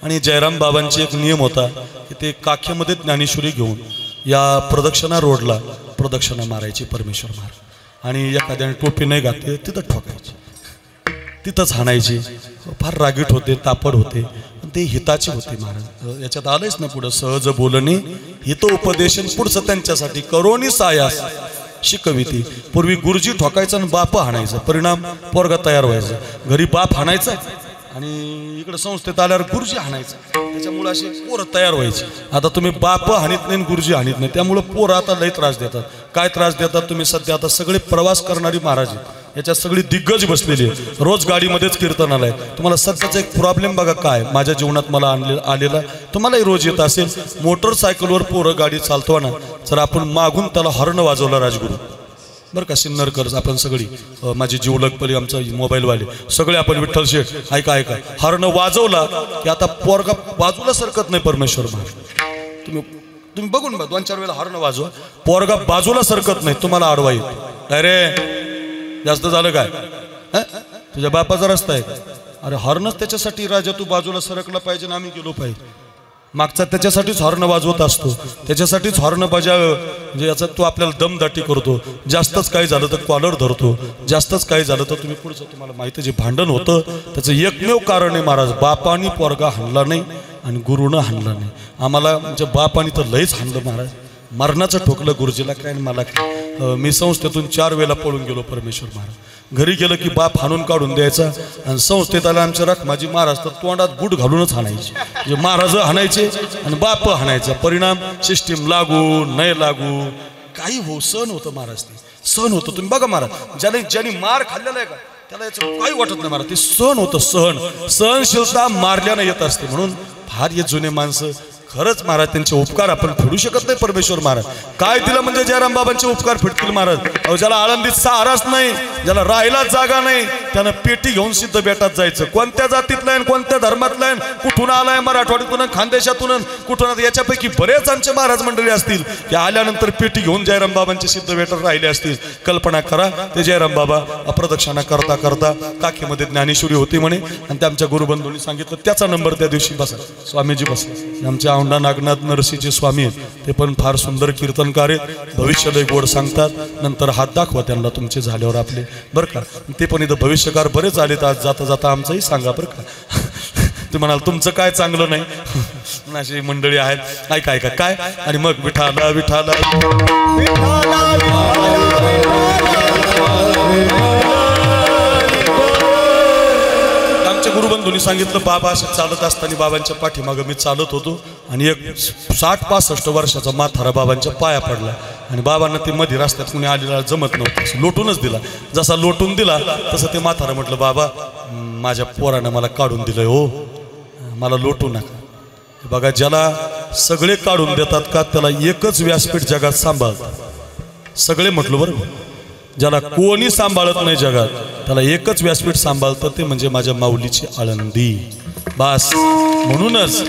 आणि जयराम बाबांची एक नियम होता की ते काखेमध्ये ज्ञानेश्वरी घेऊन या प्रदक्षिणा रोडला प्रदक्षिणा मारायची परमेश्वर महाराज, आणि एखाद्याने टोपी नाही घातली तिथं ठोकायची, तिथंच हाणायची. फार रागीट होते, तापड होते, पण ते हिताचे होते महाराज. याच्यात आलंच ना पुढं, सहज बोलणे हित उपदेशन, पुढचं त्यांच्यासाठी करोनी सायास शिकविती. पूर्वी गुरुजी ठोकायचं आणि बाप हाणायचं, परिणाम पोरगा तयार व्हायचा. घरी बाप हाणायचा आणि इकडे संस्थेत आल्यावर गुरुजी हाणायचं, त्याच्यामुळे असे पोरं तयार व्हायचे. आता तुम्ही बाप हाणीत नाही, गुरुजी हाणीत नाही, त्यामुळे पोरं आता लई त्रास देतात. काय त्रास देतात तुम्ही? सध्या आता सगळे प्रवास करणारी महाराज आहेत, याच्यात सगळी दिग्गज बसलेली आहे, रोज गाडीमध्येच कीर्तनाला आहे. तुम्हाला सध्याचा एक प्रॉब्लेम बघा काय माझ्या जीवनात मला आलेला, तुम्हालाही रोज येत असेल. मोटरसायकलवर पोरं गाडी चालतो ना, जर आपण मागून त्याला हॉर्न वाजवला राजगुरू बरं का, सिन्नरकर आपण सगळी, माझे जीवलगपली आमचा मोबाईलवाले सगळे आपण, विठ्ठल शेठ ऐका ऐका, हॉर्न वाजवला की आता पोरगा बाजूला सरकत नाही परमेश्वर महाराज. तुम्ही बघून बघा, 2-4 वेळा हॉर्न वाजवा, पोरगा बाजूला सरकत नाही, तुम्हाला अडवा येईल. अरे जास्त झालं काय, तुझ्या बापाचा रस्ता आहे. अरे हॉर्नच त्याच्यासाठी राजा, तू बाजूला सरकला पाहिजे ना आम्ही गेलो पाहिजे. मागचा त्याच्यासाठीच हॉर्न वाजवत असतो, त्याच्यासाठीच हॉर्न बजाव, म्हणजे याचा तो आपल्याला दमदाटी करतो. जास्तच काही झालं तर कॉलर धरतो, जास्तच काही झालं तर तुम्ही पुढचं, तुम्हाला माहिती जे भांडण होतं त्याचं एकमेव कारण आहे महाराज, बापानी पोरगा हाणला नाही आणि गुरुनं हाणला नाही. आम्हाला म्हणजे बापानी तर लयच हाणलं महाराज, मरणाचं ठोकलं गुरुजीला काय आणि मला काय. मी संस्थेतून 4 वेळा पळून गेलो परमेश्वर महाराज. घरी गेलं की बाप हाणून काढून द्यायचा, आणि संस्थेत आला आमच्या रखमाजी महाराज तर तोंडात बूट घालूनच हाणायचे, म्हणजे महाराज हाणायचे आणि बाप हाणायचा. परिणाम सिस्टीम लागू नाही लागू काही हो, सण होतं महाराज, ते सण होतं. तुम्ही बघा महाराज, ज्याने मार खाल्लेला आहे का त्याला याचं काही वाटत नाही महाराज, ते सण होतं. सहनशीलता मारल्यानं येत असते. म्हणून फार हे जुने माणसं खरंच महाराज, त्यांचे उपकार आपण फेडू शकत नाही. परमेश्वर महाराज काय दिलं म्हणजे जयराम बाबांचे उपकार फेडतील महाराज. अहो ज्याला आळंदीत सहाराच नाही, ज्याला राहायला जागा नाही, त्यानं पेटी घेऊन सिद्ध बेटात जायचं. कोणत्या जातीतलं आहे, कोणत्या धर्मातलं आहे, कुठून आलाय, मराठवाड्यातून खानदेशातून कुठून, याच्यापैकी बरेच आमचे महाराज मंडळी असतील की आल्यानंतर पेटी घेऊन जयराम बाबांचे सिद्ध बेटात राहिले असतील. कल्पना करा, ते जयराम बाबा अप्रदक्षिणा करता करता काखेमध्ये ज्ञानेश्वरी होती म्हणे, आणि त्या आमच्या गुरुबंधूंनी सांगितलं त्याचा नंबर त्या दिवशी बसा, स्वामीजी बसला. आमच्या औंढा नागनाथ नरसीचे स्वामी आहेत, ते पण फार सुंदर कीर्तनकार आहेत, भविष्यालय गोड सांगतात. नंतर हात दाखवा त्यांना तुमचे झाल्यावर आपले बरं का. ते पण इथं भविष्यकार बरेच आलेत आज, जाता जाता आमचंही सांगा बरं का. ते म्हणाल तुमचं काय चांगलं नाही, अशी मंडळी आहेत. ऐका ऐका काय, आणि मग विठाला विठाला गुरुबंधूंनी सांगितलं. बाबा असं चालत असताना बाबांच्या पाठीमागं मी चालत होतो, आणि एक 60-65 वर्षाचा म्हातारा बाबांच्या पाया पडला, आणि बाबांना ते मध्ये रस्त्यात कुणी आलेला जमत नव्हतं, लोटूनच दिला. जसा लोटून दिला तसं ते म्हातारा म्हटलं, बाबा माझ्या पोरानं मला काढून दिलंय हो, मला लोटू नका. बघा, ज्याला सगळे काढून देतात का त्याला एकच व्यासपीठ जगात सांभाळतात. सगळे म्हटलं बरं, ज्याला कोणी सांभाळत नाही जगात त्याला एकच व्यासपीठ सांभाळतं, ते म्हणजे माझ्या माऊलीची आळंदी. बस म्हणूनच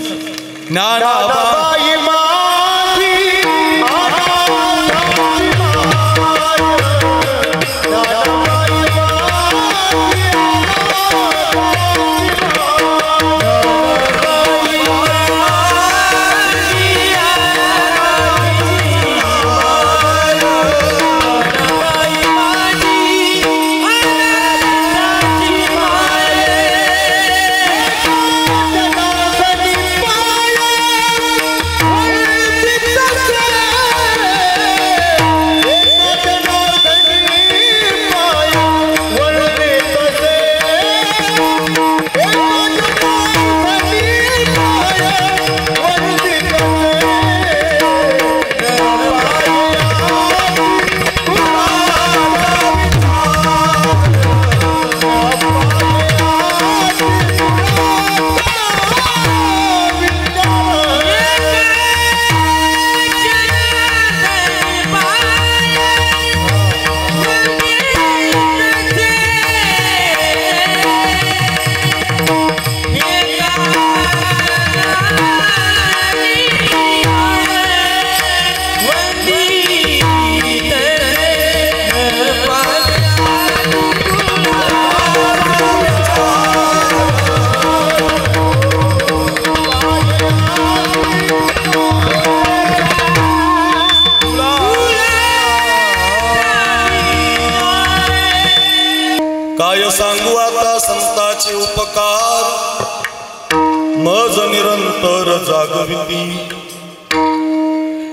मज निरंतर जागविती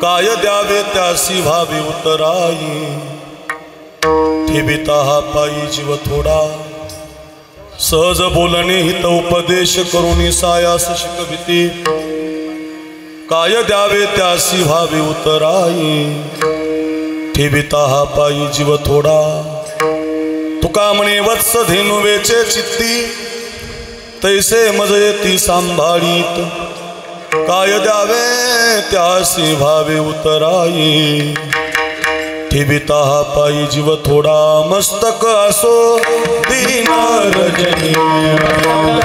काय द्यावे त्यासी भावी उतराई ठेविता हा पायी जीव थोडा सहज बोलणे हित उपदेश करुणी सायास शिकविती काय द्यावे त्यासी भावी उतराई ठेविता हा पायी जीव थोडा तुका म्हणे वत्स धेनुवेचे चित्ती तैसे मज येती सांभाळीत काय द्यावे त्यासी भावे उतराई ठेविता हा पायी जीव थोडा मस्तक असो दीन रजनी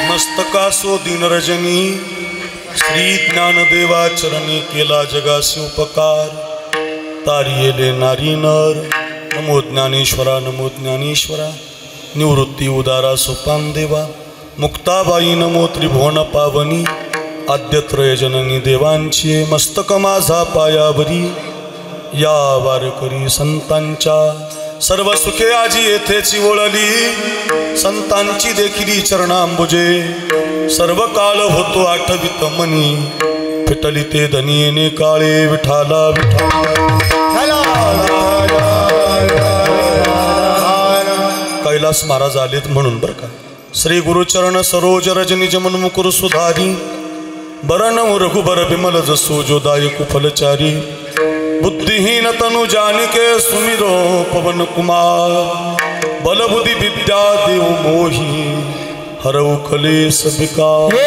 मस्तकासो दीन रजनी श्री ज्ञानदेवा चरणी केला जगासी उपकार तारियेले नारी नर नमो ज्ञानेश्वरा नमो ज्ञानेश्वरा निवृत्ती उदारा सोपान देवा मुक्ताबाई नमो त्रिभुवन पावनी आद्यत्रय जननी देवांची मस्तक माझा पायावरी या वारकरी संतांच्या सर्व सुखे आजी येथेची ओळली संतांची देखिली चरणांबुजे सर्व काळ होतो आठवित मनी फिटली ते धनियेने काळे विठाला विठाला कैलास महाराज आलेत म्हणून बर का श्री गुरुचरण सरोज रजनी जमन मुकुर सुधारी बरन रघुबर बिमल जसो जोदाय कुफलचारी बुद्धिहीन तनु जानिके सुमिरो पवन कुमार बल बुद्धि विद्या देव मोही हरऊ कलेश विकार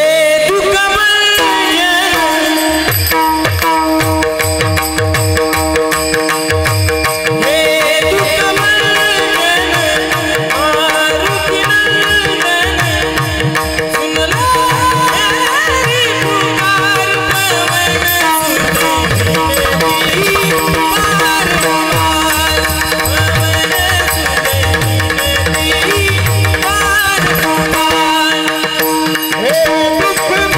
Hey,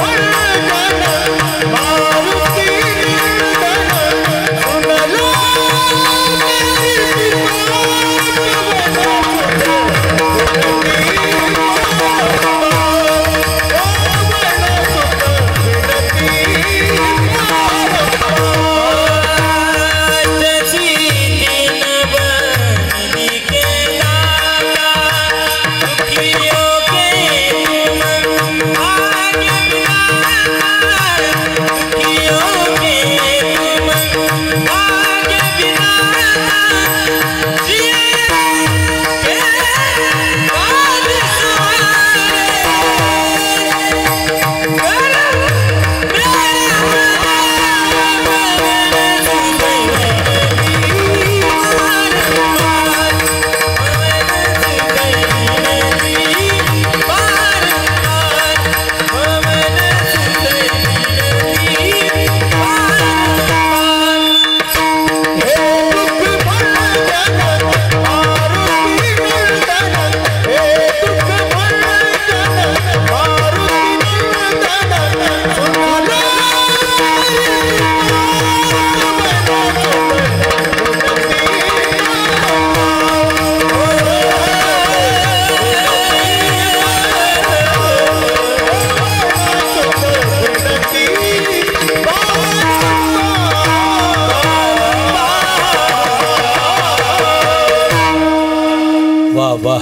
वा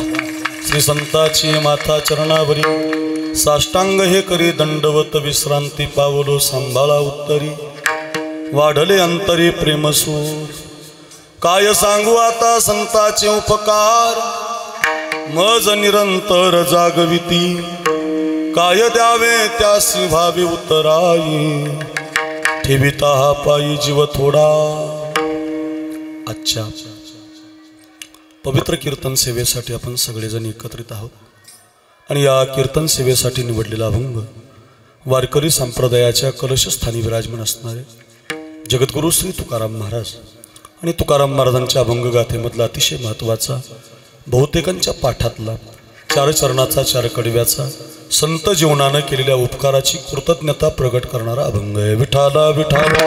श्री संताची माता चरणावरी साष्टांग हे करी दंडवत विश्रांती पावलो सांभाळा उत्तरी वाढले अंतरी प्रेमसूर काय सांगू आता संताचे उपकार मज निरंतर जागविती काय द्यावे त्यासी भावी उत्तराई ठेविता हा पायी जीव थोडा। आजच्या पवित्र कीर्तन सेवेसाठी आपण सगळेजण एकत्रित आहोत आणि या कीर्तन सेवेसाठी निवडलेला अभंग वारकरी संप्रदायाच्या कलशस्थानी विराजमान असणारे जगद्गुरु श्री तुकाराम महाराज आणि तुकाराम महाराजांच्या अभंगगाथेमधला अतिशय महत्त्वाचा बहुतेकांच्या पाठातला 4 चरणाचा 4 कडव्याचा संत जीवनानं केलेल्या उपकाराची कृतज्ञता प्रगट करणारा अभंग आहे। विठाला विठाला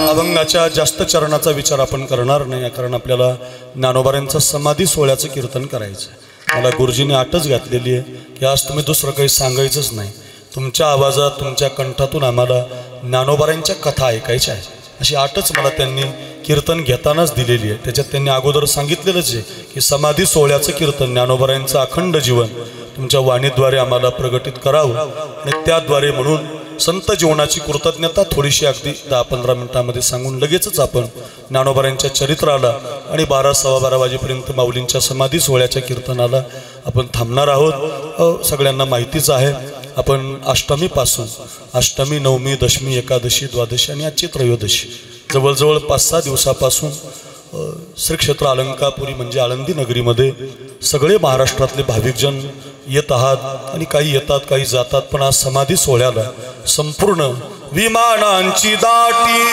अभंगाच्या जास्त चरणाचा विचार आपण करणार नाही, कारण आपल्याला ज्ञानोबाऱ्यांचा समाधी सोहळ्याचं कीर्तन करायचं। मला गुरुजीने आटच घातलेली आहे की आज तुम्ही दुसरं काही सांगायचंच नाही, तुमच्या आवाजात तुमच्या कंठातून आम्हाला ज्ञानोबाऱ्यांच्या कथा ऐकायच्या आहे अशी आटच मला त्यांनी कीर्तन घेतानाच दिलेली आहे। त्याच्यात त्यांनी अगोदर सांगितलेलंच आहे की समाधी सोहळ्याचं कीर्तन ज्ञानोबाऱ्यांचं अखंड जीवन तुमच्या वाणीद्वारे आम्हाला प्रगटित करावं आणि त्याद्वारे म्हणून संत जीवनाची कृतज्ञता थोडीशी अगदी 10-15 मिनिटांमध्ये सांगून लगेचच आपण ज्ञानोबाऱ्यांच्या चरित्राला आणि 12-12:15 वाजेपर्यंत माऊलींच्या समाधी सोहळ्याच्या कीर्तनाला आपण थांबणार आहोत। सगळ्यांना माहितीच आहे आपण अष्टमीपासून अष्टमी, नवमी, दशमी, एकादशी, द्वादशी आणि आजची त्रयोदशी जवळजवळ 5-6 दिवसापासून श्री क्षेत्र अलंकापुरी म्हणजे आळंदी नगरीमध्ये सगळे महाराष्ट्रातले भाविकजन येत आहात आणि काही येतात काही जातात, पण आज समाधी सोहळ्याला संपूर्ण विमानांची दाटी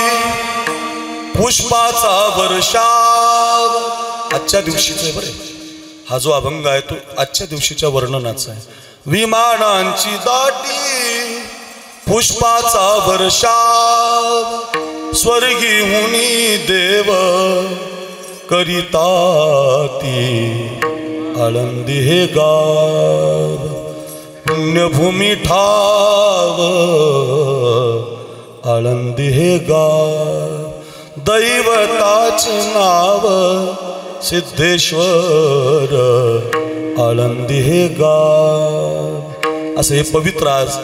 पुष्पाचा वर्षाव आजच्या दिवशीचा बरे हा जो अभंग आहे तो आजच्या दिवशीच्या वर्णनाचा आहे। विमानांची दाटी पुष्पाचा वर्षाव स्वर्गीहुनी देव करिता ती आळंदी हे गाव पुण्यभूमी ठाव आळंदी हे गाव दैवताचे नाव सिद्धेश्वर आळंदी हे गाव असं हे पवित्र आज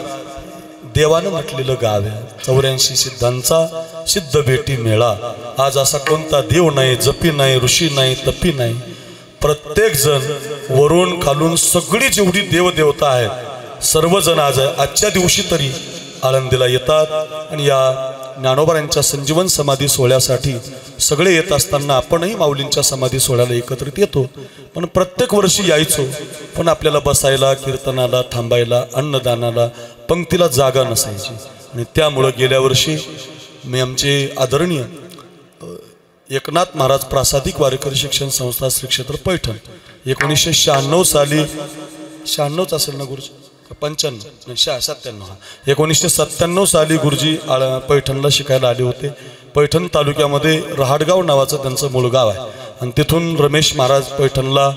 देवानं म्हटलेलं गाव आहे। 84 सिद्धांचा सिद्ध भेटी मेळा। आज असा कोणता देव नाही, जपी नाही, ऋषी नाही, तपी नाही, प्रत्येक जण वरून खालून सगळी जेवढी देवदेवता आहेत सर्वजण आज आजच्या दिवशी तरी आळंदीला येतात आणि या ज्ञानोबाऱ्यांच्या संजीवन समाधी सोहळ्यासाठी सगळे येत असताना आपणही माऊलींच्या समाधी सोहळ्याला एकत्रित येतो। पण प्रत्येक वर्षी यायचो, पण आपल्याला बसायला, कीर्तनाला, थांबायला, अन्नदानाला, पंक्तीला जागा नसायची आणि त्यामुळं गेल्या वर्षी मी आमचे आदरणीय एकनाथ महाराज प्रासादिक वारकरी शिक्षण संस्था श्री क्षेत्र पैठण 1996 साली 96 असेल ना गुरुजी 95 1997 साली गुरुजी पैठणला शिकायला आले होते। पैठण तालुक्यामध्ये रहाटगाव नावाचं त्यांचं मूळ गाव आहे आणि तिथून रमेश महाराज पैठणला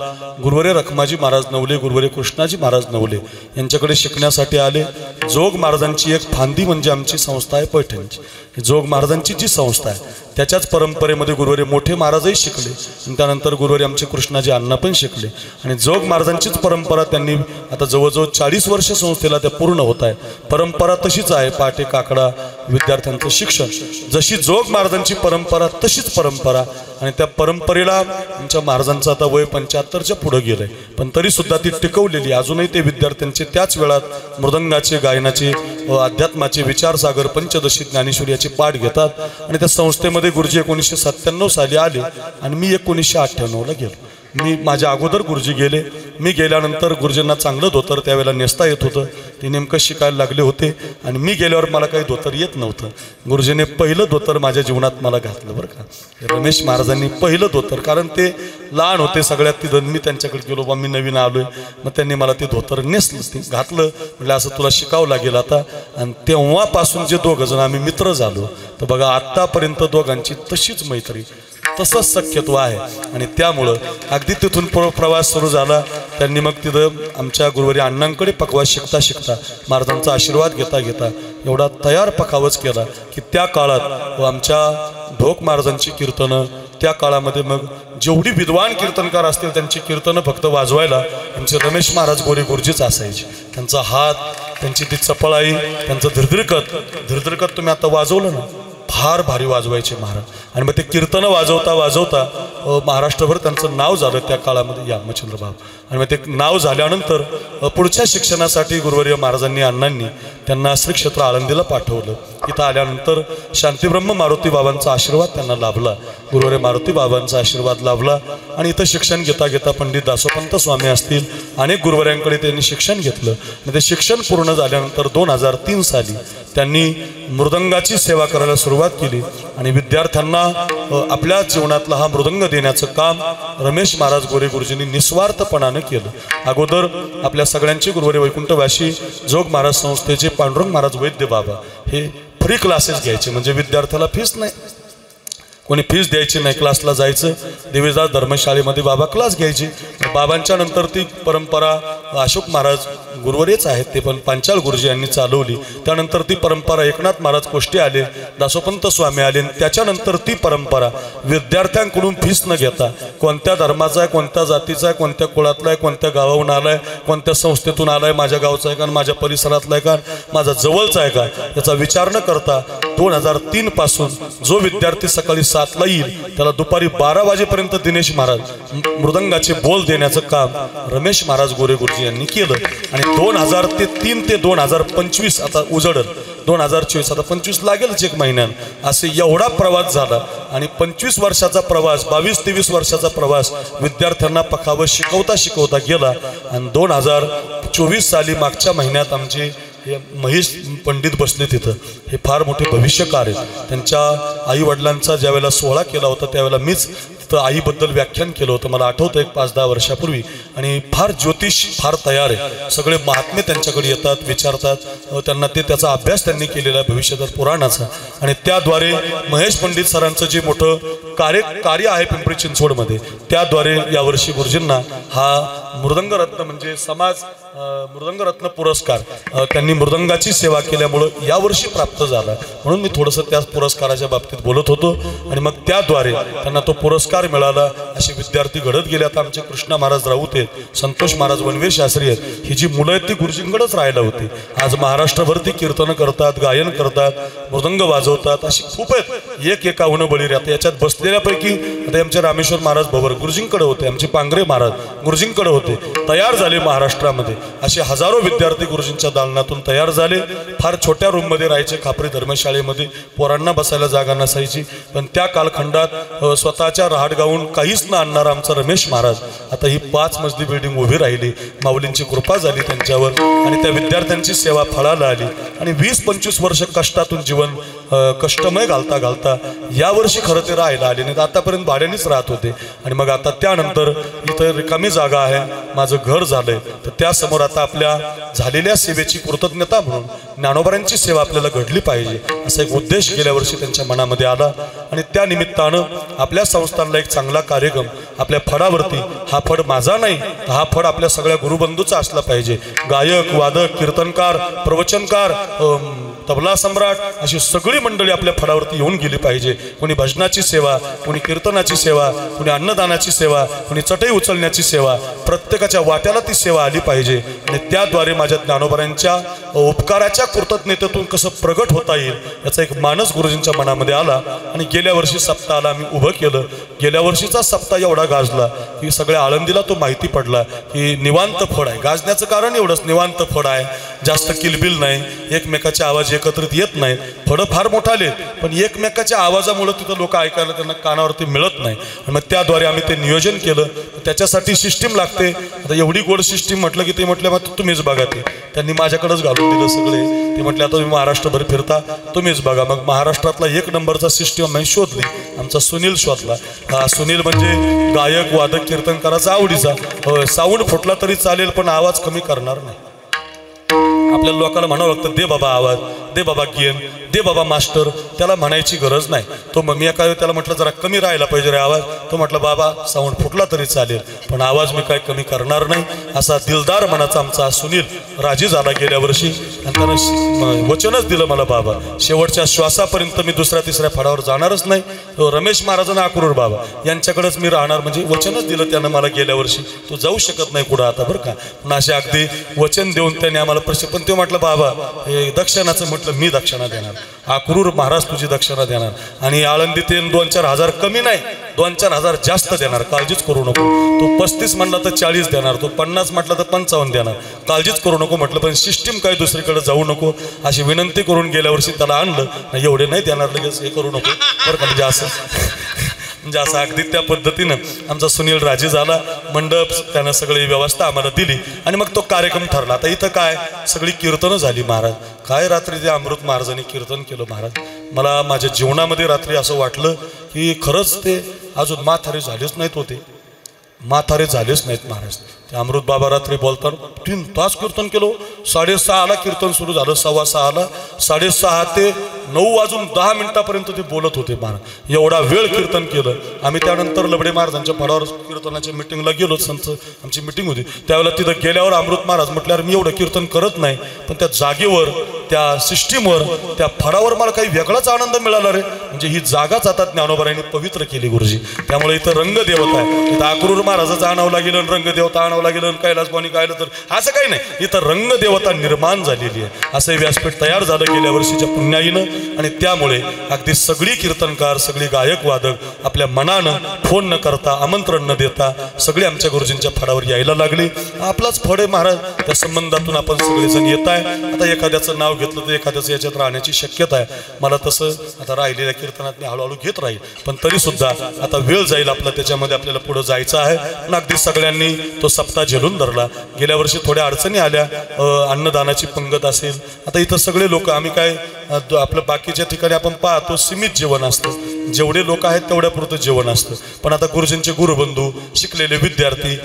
गुरुवरे रखमाजी महाराज नवले, गुरुवरे कृष्णाजी महाराज नवले यांच्याकडे शिकण्यासाठी आले। जोग महाराजांची एक फांदी म्हणजे आमची संस्था आहे पैठणची। जोग महाराजांची जी संस्था आहे त्याच्याच परंपरेमध्ये गुरुवरे मोठे महाराजही शिकले आणि त्यानंतर गुरुवरे आमचे कृष्णाजी अण्णा पण शिकले आणि जोग महाराजांचीच परंपरा त्यांनी आता जवळजवळ 40 वर्ष संस्थेला त्या पूर्ण होत आहे। परंपरा तशीच आहे, पाटे काकडा विद्यार्थ्यांचं शिक्षण, जशी जोग महाराजांची परंपरा तशीच परंपरा आणि त्या परंपरेला आमच्या महाराजांचं आता वय 75च्या पुढे गेलंय, पण तरी सुद्धा ती टिकवलेली अजूनही ते विद्यार्थ्यांचे त्याच वेळात मृदंगाचे, गायनाचे, अध्यात्माचे, विचारसागर, पंचदशी, ज्ञानेश्वरी याचे पाठ घेतात आणि त्या संस्थेमध्ये गुरुजी 1997 साली आले आणि मी 1998ला गेलो। मी माझ्या अगोदर गुरुजी गेले, मी गेल्यानंतर गुरुजींना चांगलं धोतर त्यावेळेला नेसता येत होतं, ते नेमकं शिकायला लागले होते आणि मी गेल्यावर मला काही धोतर येत नव्हतं। गुरुजीने पहिलं धोतर माझ्या जीवनात मला घातलं बरं का, रमेश महाराजांनी पहिलं धोतर, कारण ते लहान होते सगळ्यात तिथं, मी त्यांच्याकडे गेलो, बा मी नवीन आलोय, मग त्यांनी मला ते धोतर नेसलं, ते घातलं, म्हटलं असं तुला शिकावं लागेल आता। आणि तेव्हापासून जे दोघं जण आम्ही मित्र झालो, तर बघा आत्तापर्यंत दोघांची तशीच मैत्री तसंच शक्यत्व आहे. आणि त्यामुळं अगदी तिथून प्रवास सुरू झाला. त्यांनी मग तिथं आमच्या गुरुवारी अण्णांकडे पकवास शिकता शिकता महाराजांचा आशीर्वाद घेता घेता एवढा तयार पकावच केला की त्या काळात आमच्या ढोक महाराजांची कीर्तनं, त्या काळामध्ये मग जेवढी विद्वान कीर्तनकार असतील त्यांची कीर्तनं फक्त वाजवायला आमचे रमेश महाराज गोरे गुरुजीच असायचे. त्यांचा हात, त्यांची ती चपळाई, त्यांचं धीरधीरकत तुम्ही आता वाजवलं ना, फार भारी वाजवायचे महाराज. आणि मग ते कीर्तनं वाजवता वाजवता महाराष्ट्रभर त्यांचं नाव झालं त्या काळामध्ये, या मच्छिंद्र बाब. आणि मग ते नाव झाल्यानंतर पुढच्या शिक्षणासाठी गुरुवर्य महाराजांनी अण्णांनी त्यांना श्री क्षेत्र आळंदीला पाठवलं. इथं आल्यानंतर शांतीब्रह्म मारुती बाबांचा आशीर्वाद त्यांना लाभला, गुरुवर्य मारुती बाबांचा आशीर्वाद लाभला. आणि इथं शिक्षण घेता घेता पंडित दासोपंत स्वामी असतील, अनेक गुरुवर्यांकडे त्यांनी शिक्षण घेतलं. आणि ते शिक्षण पूर्ण झाल्यानंतर 2003 साली त्यांनी मृदंगाची सेवा करायला सुरुवात केली. आणि विद्यार्थ्यांना आपल्या जीवनातला हा मृदंग देण्याचं काम रमेश महाराज गोरे गुरुजींनी निस्वार्थपणाने केलं. अगोदर आपल्या सगळ्यांचे गुरुवारी वैकुंठवासी जोग महाराज संस्थेचे पांडुरंग महाराज वैद्य बाबा हे फ्री क्लासेस घ्यायचे, म्हणजे विद्यार्थ्याला फीस नाही, कोणी फीस द्यायची नाही, क्लासला जायचं. देवीदास धर्मशाळेमध्ये बाबा क्लास घ्यायचे. बाबांच्या नंतर ती परंपरा अशोक महाराज गुरुवरेच आहेत, ते पण पांचाळ गुरुजी यांनी चालवली. त्यानंतर ती परंपरा एकनाथ महाराज कोष्टे आले, दासोपंत स्वामी आले. त्याच्यानंतर ती परंपरा विद्यार्थ्यांकडून फीस न घेता, कोणत्या धर्माचा आहे, कोणत्या जातीचा आहे, कोणत्या कुळातला आहे, कोणत्या गावाहून आलाय, कोणत्या संस्थेतून आलाय, माझ्या गावचा आहे का, माझ्या परिसरातला आहे का, माझा जवळचा आहे का, याचा विचार न करता 2003 पासून जो विद्यार्थी सकाळी 7ला येईल त्याला दुपारी 12 वाजेपर्यंत दिनेश महाराज मृदंगाचे बोल देण्याचं काम रमेश महाराज गोरे गुरुजी यांनी केलं. आणि 2003 ते 2025 आता उजडल 2024, आता 25 लागेलच एक महिन्यात, असे एवढा प्रवास झाला. आणि 25 वर्षाचा प्रवास, 22-23 वर्षाचा प्रवास विद्यार्थ्यांना पकावं शिकवता शिकवता गेला. आणि 2024 साली मागच्या महिन्यात आमचे महेश पंडित बसले तिथं, हे फार मोठे भविष्यकार आहेत. त्यांच्या आई वडिलांचा ज्यावेळेला सोहळा केला होता त्यावेळेला मीच तिथं आईबद्दल व्याख्यान केलं होतं, मला आठवतं एक 5-10 वर्षापूर्वी. आणि फार ज्योतिष फार तयार आहे, सगळे महात्मे त्यांच्याकडे येतात, विचारतात, त्यांना ते त्याचा अभ्यास त्यांनी केलेला आहे भविष्यदर पुराणाचा. आणि त्याद्वारे महेश पंडित सरांचं जे मोठं कार्य आहे पिंपरी चिंचवडमध्ये, त्याद्वारे यावर्षी गुरुजींना हा मृदंगरत्न म्हणजे समाज मृदंगरत्न पुरस्कार त्यांनी मृदंगाची सेवा केल्यामुळं यावर्षी प्राप्त झाला. म्हणून मी थोडंसं त्या पुरस्काराच्या बाबतीत बोलत होतो. आणि मग त्याद्वारे त्यांना तो पुरस्कार मिळाला. असे विद्यार्थी घडत गेले. आता आमचे कृष्णा महाराज राऊत आहेत, संतोष महाराज वनवे शास्त्री आहेत, ही जी मुलं आहेत ती गुरुजींकडेच राहायला होती. आज महाराष्ट्रभर ती कीर्तनं करतात, गायन करतात, मृदंग वाजवतात, अशी खूप आहेत. एक एकावन्न बळी राहते. याच्यात बसलेल्यापैकी आता आमचे रामेश्वर महाराज भवर गुरुजींकडे होते, आमचे पांगरे महाराज गुरुजींकडे होते, तयार झाले. महाराष्ट्रामध्ये असे हजारो विद्यार्थी गुरुजींच्या दालनातून तयार झाले. फार छोट्या रूममध्ये राहायचे, खापरी धर्मशाळेमध्ये, पोरांना बसायला जागा नसायची. पण त्या कालखंडात स्वतःच्या रहाट गावून काहीच न आणणारा आमचा रमेश महाराज आता ही 5 मजली बिल्डिंग उभी राहिली. माऊलींची कृपा झाली त्यांच्यावर आणि त्या विद्यार्थ्यांची सेवा फळाला आली. आणि 20-25 वर्ष कष्टातून जीवन कष्टमय घालता घालता यावर्षी खरं ते राहायला आले नाही. आतापर्यंत भाड्यानेच राहत होते. आणि मग आता त्यानंतर इथं रिकामी जागा आहे, माझं घर झालंय, तर त्यासमोर आता आपल्या झालेल्या सेवेची कृतज्ञता म्हणून ज्ञानोबांची सेवा आपल्याला घडली पाहिजे असा एक उद्देश गेल्या वर्षी त्यांच्या मनामध्ये आला. आणि त्या निमित्तानं आपल्या संस्थानला एक चांगला कार्यक्रम आपल्या फडावरती, हा फड माझा नाही, हा फड आपल्या सगळ्या गुरुबंधूचा असला पाहिजे. गायक, वादक, कीर्तनकार, प्रवचनकार, तबला सम्राट अशी सगळी मंडळी आपल्या फडावरती येऊन गेली पाहिजे. कोणी भजनाची सेवा, कोणी कीर्तनाची सेवा, कोणी अन्नदानाची सेवा, कोणी चटई उचलण्याची सेवा, प्रत्येकाच्या वाट्याला ती सेवा आली पाहिजे. आणि त्याद्वारे माझ्या ज्ञानोबांच्या उपकाराच्या कृतज्ञतेतून कसं प्रगट होता येईल याचा एक मानस गुरुजींच्या मनामध्ये आला. आणि गेल्या वर्षी सप्ताहाला आम्ही उभं केलं. गेल्या वर्षीचा सप्ताह एवढा गाजला की सगळ्या आळंदीला तो माहिती पडला की निवांत फड आहे. गाजण्याचं कारण एवढंच, निवांत फड आहे, जास्त किलबिल नाही, एकमेकाचे आवाज एकत्रित येत नाहीत. फडं फार मोठाले पण एकमेकाच्या आवाजामुळे तिथं लोक ऐकायला त्यांना कानावरती मिळत नाही. मग त्याद्वारे आम्ही ते नियोजन केलं. त्याच्यासाठी सिस्टीम लागते. आता एवढी गोड सिस्टीम म्हटलं की ते म्हटलं मग तुम्हीच बघा. ते त्यांनी माझ्याकडेच घालून दिलं सगळे. ते म्हटले आता तुम्ही महाराष्ट्रभर फिरता, तुम्हीच बघा. मग महाराष्ट्रातला 1 नंबरचा सिस्टीम आम्ही शोधली. आमचा सुनील शोधला. सुनील म्हणजे गायक, वादक, कीर्तनकाराचा आवडीचा. साऊंड फुटला तरी चालेल पण आवाज कमी करणार नाही. आपल्याला लोकांना म्हणावं लागतं दे बाबा आवाज, दे बाबा गेम. दे बाबा मास्टर, त्याला म्हणायची गरज नाही. तो मग मी काय त्याला म्हटलं जरा कमी राहायला पाहिजे रे आवाज. तो म्हटलं बाबा साऊंड फुटला तरी चालेल पण आवाज मी काय कमी करणार नाही. असा दिलदार मनाचा आमचा सुनील राजी झाला गेल्या वर्षी आणि त्यानं वचनच दिलं मला बाबा शेवटच्या श्वासापर्यंत मी दुसऱ्या तिसऱ्या फळावर जाणारच नाही. रमेश महाराजांना अक्रूर बाबा यांच्याकडेच मी राहणार म्हणजे वचनच दिलं त्यानं मला गेल्या वर्षी. तो जाऊ शकत नाही कुठं आता बरं का. पण असे अगदी वचन देऊन त्याने आम्हाला पण ते म्हटलं बाबा हे दक्षिणाचं म्हटलं मी दक्षिणा देणार. अक्रूर महाराज तुझी दक्षिणा देणार आणि आळंदीत 2-4 हजार कमी नाही 2-4 हजार जास्त देणार काळजीच करू नको. तो 35 म्हणला तर 40 देणार, तो 50 म्हटला तर 55 देणार, काळजीच करू नको म्हटलं. पण सिस्टीम काही दुसरीकडे जाऊ नको अशी विनंती करून गेल्या वर्षी त्याला आणलं. एवढे नाही देणार लगेच हे करू नको बरं का. म्हणजे असं अगदी त्या पद्धतीनं आमचा सुनील राजी झाला. मंडप त्यानं सगळी व्यवस्था आम्हाला दिली आणि मग तो कार्यक्रम ठरला. आता इथं काय सगळी कीर्तनं झाली. महाराज काय रात्री ते अमृत महाराजांनी कीर्तन केलं. महाराज मला माझ्या जीवनामध्ये रात्री असं वाटलं की खरंच ते अजून म्हातारे झालेच नाहीत होते, म्हातारे झालेच नाहीत महाराज. ते अमृत बाबा रात्री बोलताना 3 तास कीर्तन केलं. 6:30ला कीर्तन सुरू झालं, 6:15ला 6:30 ते 9:10 ते बोलत होते महाराज. एवढा वेळ कीर्तन केलं आम्ही. त्यानंतर लबडे महाराजांच्या फळावर कीर्तनाच्या मिटिंगला गेलो. संत आमची मिटिंग होती त्यावेळेला तिथं गेल्यावर अमृत महाराज म्हटल्यावर मी एवढं कीर्तन करत नाही पण त्या जागेवर त्या सिस्टीमवर त्या फळावर मला काही वेगळाच आनंद मिळाला रे. म्हणजे ही जागाच आता ज्ञानोबारायांनी पवित्र केली गुरुजी. त्यामुळे इथं रंगदेवता आहे. इथं अक्रूर महाराजाचं आणावं गेलं, रंगदेवता आणावं गेलं, कैलास पाणी गायलं तर असं काही नाही. इथं रंगदेवता निर्माण झालेली आहे. असं व्यासपीठ तयार झालं गेल्या वर्षीच्या पुण्याईनं आणि त्यामुळे अगदी सगळी कीर्तनकार सगळी गायक वादक आपल्या मनानं फोन न करता आमंत्रण न देता सगळे आमच्या गुरुजींच्या फळावर यायला लागले. आपलाच फळ आहे महाराज. त्या संबंधातून आपण सगळेजण येत आहे. आता एखाद्याचं नाव घेतलं तर एखाद्याचं याच्यात राहण्याची शक्यता आहे. मला तसं आता राहिलेल्या कीर्तनात मी हळूहळू घेत राहील पण तरी सुद्धा आता वेळ जाईल आपला त्याच्यामध्ये आपल्याला पुढे जायचं आहे. पण अगदी सगळ्यांनी तो सप्ताह झेलून धरला. गेल्या वर्षी थोड्या अडचणी आल्या, अन्नदानाची पंगत असेल. आता इथं सगळे लोक आम्ही काय आपलं बाकीच्या ठिकाणी आपण पाहतो सीमित जेवण असतं, जेवढे लोक आहेत तेवढ्या पुरतं जेवण असतं. पण आता गुरुजींचे गुरुबंधू शिकलेले विद्यार्थी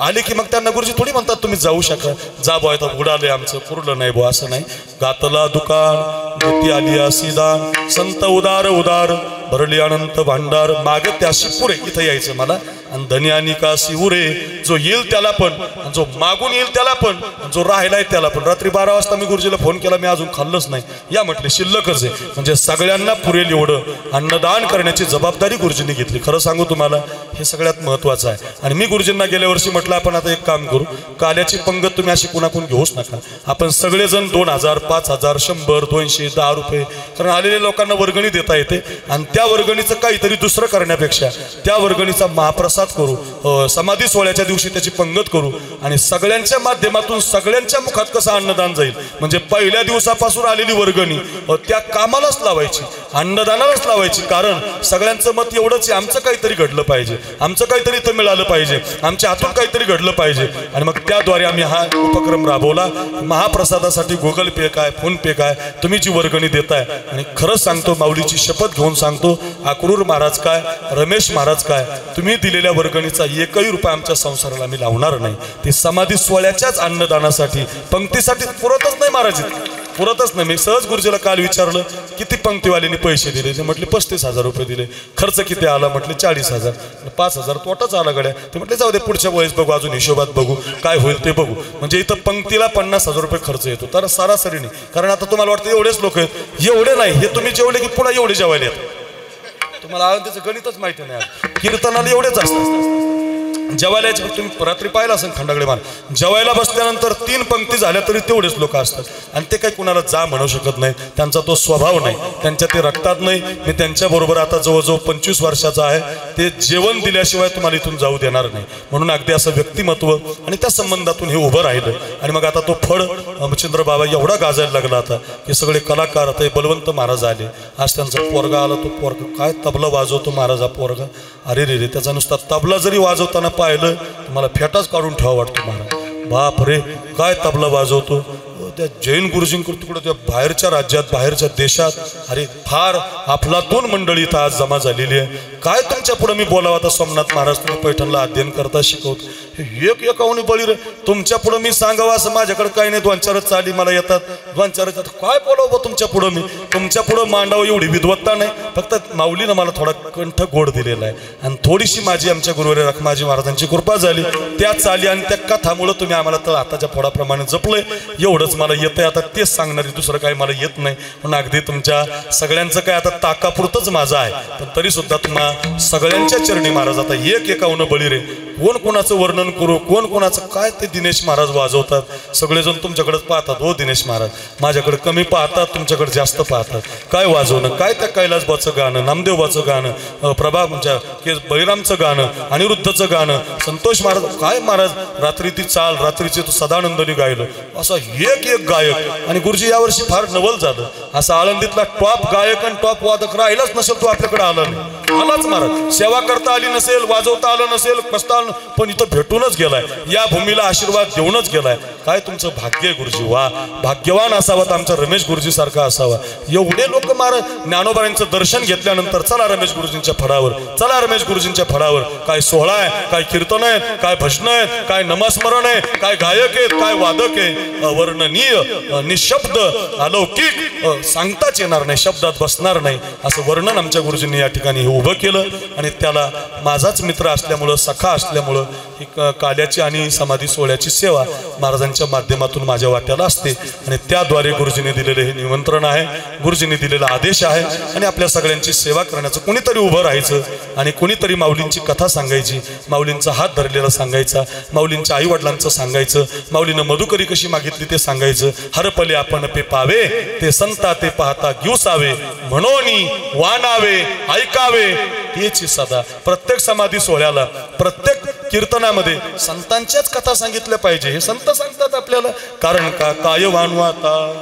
आले की मग त्यांना गुरुजी थोडी म्हणतात तुम्ही जाऊ शका जा बुवा आता उडाले आमचं पुरलं नाही बुवा असं नाही. गातला दुकान गती आली असिदान संत उदार उदार भरली अनंत भांडार माग त्याशी पुरे इथं यायचं मला. आणि धन्यानी काशी उरे जो येईल त्याला पण, जो मागून येईल त्याला पण, जो राहिलाय त्याला पण. रात्री 12 वाजता मी गुरुजीला फोन केला, मी अजून खाल्लंच नाही. या म्हटले शिल्लकच आहे. म्हणजे सगळ्यांना पुरेल एवढं अन्नदान करण्याची जबाबदारी गुरुजींनी घेतली. खरं सांगू तुम्हाला हे सगळ्यात महत्त्वाचं आहे. आणि मी गुरुजींना गेल्या वर्षी म्हटलं आपण आता एक काम करू, काल्याची पंगत तुम्ही अशी कुणाकून घेऊच नका. आपण सगळेजण 2000, 5000, 100, 200, 10 रुपये कारण आलेल्या लोकांना वर्गणी देता येते. आणि त्या वर्गणीचं काहीतरी दुसरं करण्यापेक्षा त्या वर्गणीचा महाप्रसाद करू, समाधी सोहळ्याच्या दिवशी त्याची पंगत करू आणि सगळ्यांच्या माध्यमातून सगळ्यांच्या मुखात कसं अन्नदान जाईल. म्हणजे पहिल्या दिवसापासून आलेली वर्गणी त्या कामालाच लावायची, अन्नदानालाच लावायची. कारण सगळ्यांचं मत एवढंच आहे आमचं काहीतरी घडलं पाहिजे, आमचं काहीतरी इथं मिळालं पाहिजे, आमच्या हातून काहीतरी घडलं पाहिजे. आणि मग त्याद्वारे आम्ही हा उपक्रम राबवला. महाप्रसादासाठी गुगल पे काय फोन पे काय तुम्ही जी वर्गणी देताय. आणि खरंच सांगतो माऊलीची शपथ घेऊन सांगतो अक्रूर महाराज काय रमेश महाराज काय तुम्ही दिलेल्या वर्गणीचा एकही रुपया आमच्या संसाराला मी लावणार नाही. ते समाधी सोहळ्याच्याच अन्नदानासाठी पंक्तीसाठी पुरतच नाही महाराज, पुरतच नाही. मी सहज गुरुजीला काल विचारलं किती पंक्तीवाल्यांनी पैसे दिले, ते म्हटले 35,000 रुपये दिले. खर्च किती आला म्हटले 40,000. 5,000 तोटाच आला गड्या. ते म्हटले जाऊ दे पुढच्या वेळेस बघू, अजून हिशोबात बघू काय होईल ते बघू. म्हणजे इथं पंक्तीला 50,000 रुपये खर्च येतो तर सरासरी नाही. कारण आता तुम्हाला वाटतं एवढेच लोक आहेत, एवढे नाही. हे तुम्ही जेवले की पुन्हा एवढे जेवायला येतात. तुम्हाला आळंदीचं गणितच माहिती नाही. कीर्तनाला एवढेच असतात. जेवायला तुम्ही रात्री पाहिलं असेल खंडागडे मान जेवायला बसल्यानंतर 3 पंक्ती झाल्या तरी तेवढेच लोक असतात. आणि ते काही कुणाला जा म्हणू शकत नाही, त्यांचा तो स्वभाव नाही, त्यांच्या ते रक्तात नाही. मी त्यांच्याबरोबर आता जवळजवळ 25 वर्षाचा आहे. ते जेवण दिल्याशिवाय तुम्हाला इथून जाऊ देणार नाही. म्हणून अगदी असं व्यक्तिमत्व आणि त्या संबंधातून हे उभं राहिलं. आणि मग आता तो फळ मच्छिंद्र बाबा एवढा गाजायला लागला आता की सगळे कलाकार आता बलवंत महाराज आले. आज त्यांचा पोरगा आला. तो पोरगा काय तबला वाजवतो महाराज हा पोरगा. अरे रे रे त्याचा नुसता तबला जरी वाजवताना पाहिलं तुम्हाला फेटाच काढून ठेवा वाटतो महाराज. बाप रे काय तबला वाजवतो. त्या जैन गुरुजींकडे तिकडे त्या बाहेरच्या राज्यात बाहेरच्या देशात अरे फार अफलातून मंडळी इथं आज जमा झालेली आहे. काय तुमच्या पुढे मी बोलावं आता. सोमनाथ महाराज तुम्ही पैठणला अध्ययन करता शिकवत एक एकावून बळी रे. तुमच्या पुढं मी सांगावं असं माझ्याकडे काही नाही. 2-4 चाली मला येतात, 2-4 येतात. काय बोलावं तुमच्या पुढं मी? तुमच्या पुढं मांडावं एवढी विद्वत्ता नाही. फक्त माऊलीनं मला थोडा कंठ गोड दिलेला आहे आणि थोडीशी माझी आमच्या गुरुवारी रखमाजी महाराजांची कृपा झाली. त्या चाली आणि त्या कथामुळं तुम्ही आम्हाला तर आताच्या फोडाप्रमाणे जपलंय. एवढंच मला येतंय. आता तेच सांगणारी दुसरं काही मला येत नाही. पण अगदी तुमच्या सगळ्यांचं काय आता ताकापुरतंच माझं आहे. पण तरी सुद्धा तुम्हा सगळ्यांच्या चरणी महाराज आता एक एकावून बळी रे. कोण कोणाचं वर्णन करू, कोण कोणाचं काय ते दिनेश महाराज वाजवतात. सगळेजण तुमच्याकडेच पाहतात. हो दिनेश महाराज, माझ्याकडे कमी पाहतात, तुमच्याकडे जास्त पाहतात. काय वाजवणं, काय त्या कैलासबाचं गाणं, नामदेवबाचं गाणं, प्रभा म्हणजे बळीरामचं गाणं, अनिरुद्धचं गाणं, संतोष महाराज, काय महाराज रात्री ती चाल, रात्रीचे तो सदानंदनी गायलं. असं एक एक गायक. आणि गुरुजी यावर्षी फार नवल झालं. असं आळंदीतला टॉप गायक आणि टॉप वादक राहिलाच नसेल, तो आपल्याकडे आला नाही. आलाच महाराज. सेवा करता आली नसेल, वाजवता आलं नसेल, कसता पण इथं भेटूनच गेलाय. या भूमीला आशीर्वाद देऊनच गेलाय. काय तुमचं भाग्य आहे गुरुजी. वा, भाग्यवान असावा आमचा रमेश गुरुजी सारखा असावा. एवढे लोक महाराज ज्ञानोबारांचं दर्शन घेतल्यानंतर चला रमेश गुरुजींच्या फडावर, चला रमेश गुरुजींच्या फडावर. काय सोहळा आहे, काय कीर्तन आहे, काय भजन आहे, काय नमस्मरण आहे, काय गायक आहेत, काय वादक आहे. अवर्णनीय, निशब्द, अलौकिक, सांगताच येणार नाही, शब्दात बसणार नाही असं वर्णन आमच्या गुरुजींनी या ठिकाणी हे उभं केलं. आणि त्याला माझाच मित्र असल्यामुळं, सखा असल्यामुळं ही काल्याची आणि समाधी सोहळ्याची सेवा महाराजांच्या माध्यमातून माझ्या वाट्याला असते. आणि त्याद्वारे गुरुजींनी दिलेले हे निमंत्रण आहे, गुरुजींनी दिलेला आदेश आहे. आणि आपल्या सगळ्यांची सेवा करण्याचं कोणीतरी उभं राहायचं आणि कोणीतरी माऊलींची कथा सांगायची, माऊलींचा हात धरलेला सांगायचा, माऊलींच्या आई वडिलांचं सांगायचं, माऊलीनं मधुकरी कशी मागितली ते सांगायचं. हरपले आपण पे पावे, ते संता ते पाहता घेऊसावे, म्हणोनी वानावे ऐकावे हेची सदा. प्रत्येक समाधी सोहळ्याला, प्रत्येक कीर्तनामध्ये संतांच्याच कथा सांगितल्या पाहिजे. हे संत सांगतात आपल्याला. कारण का काय वाणू आता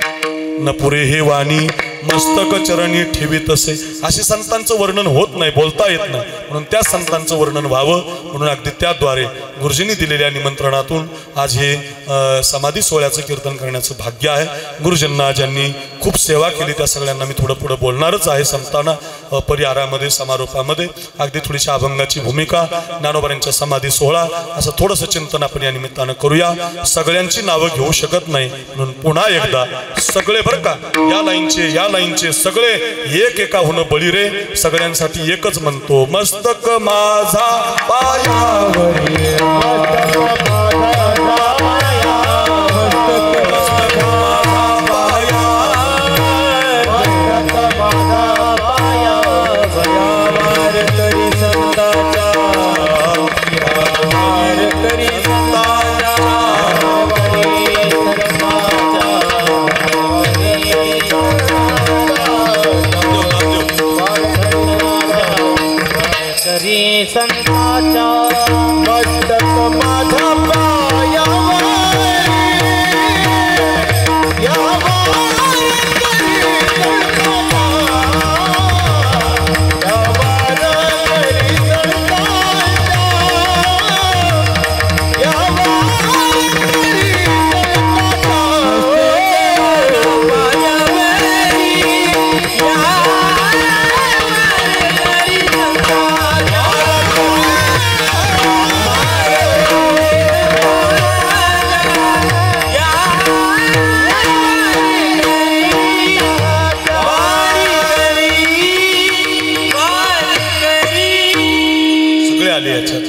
न पुरे हे वाणी मस्तक चरणी ठेवीत असे. असे संतांचं वर्णन होत नाही, बोलता येत नाही. म्हणून त्या संतांचं वर्णन व्हावं म्हणून अगदी त्याद्वारे गुरुजींनी दिलेल्या निमंत्रणातून आज हे समाधी सोहळ्याचं कीर्तन करण्याचं भाग्य आहे. गुरुजींना ज्यांनी खूप सेवा केली त्या सगळ्यांना मी थोडं पुढं बोलणारच आहे. संतांना परिहारामध्ये, समारोपामध्ये अगदी थोडीशी अभंगाची भूमिका, ज्ञानोबारांच्या समाधी सोहळा, असं थोडंसं चिंतन आपण या निमित्तानं करूया. सगळ्यांची नावं घेऊ शकत नाही म्हणून पुन्हा एकदा सगळे बरं का, या लाईनचे सगळे एक एकाहून बळी रे. सगळ्यांसाठी एकच म्हणतो, मस्तक माझा पायावरी, संताचा मस्तक माझा पायावर,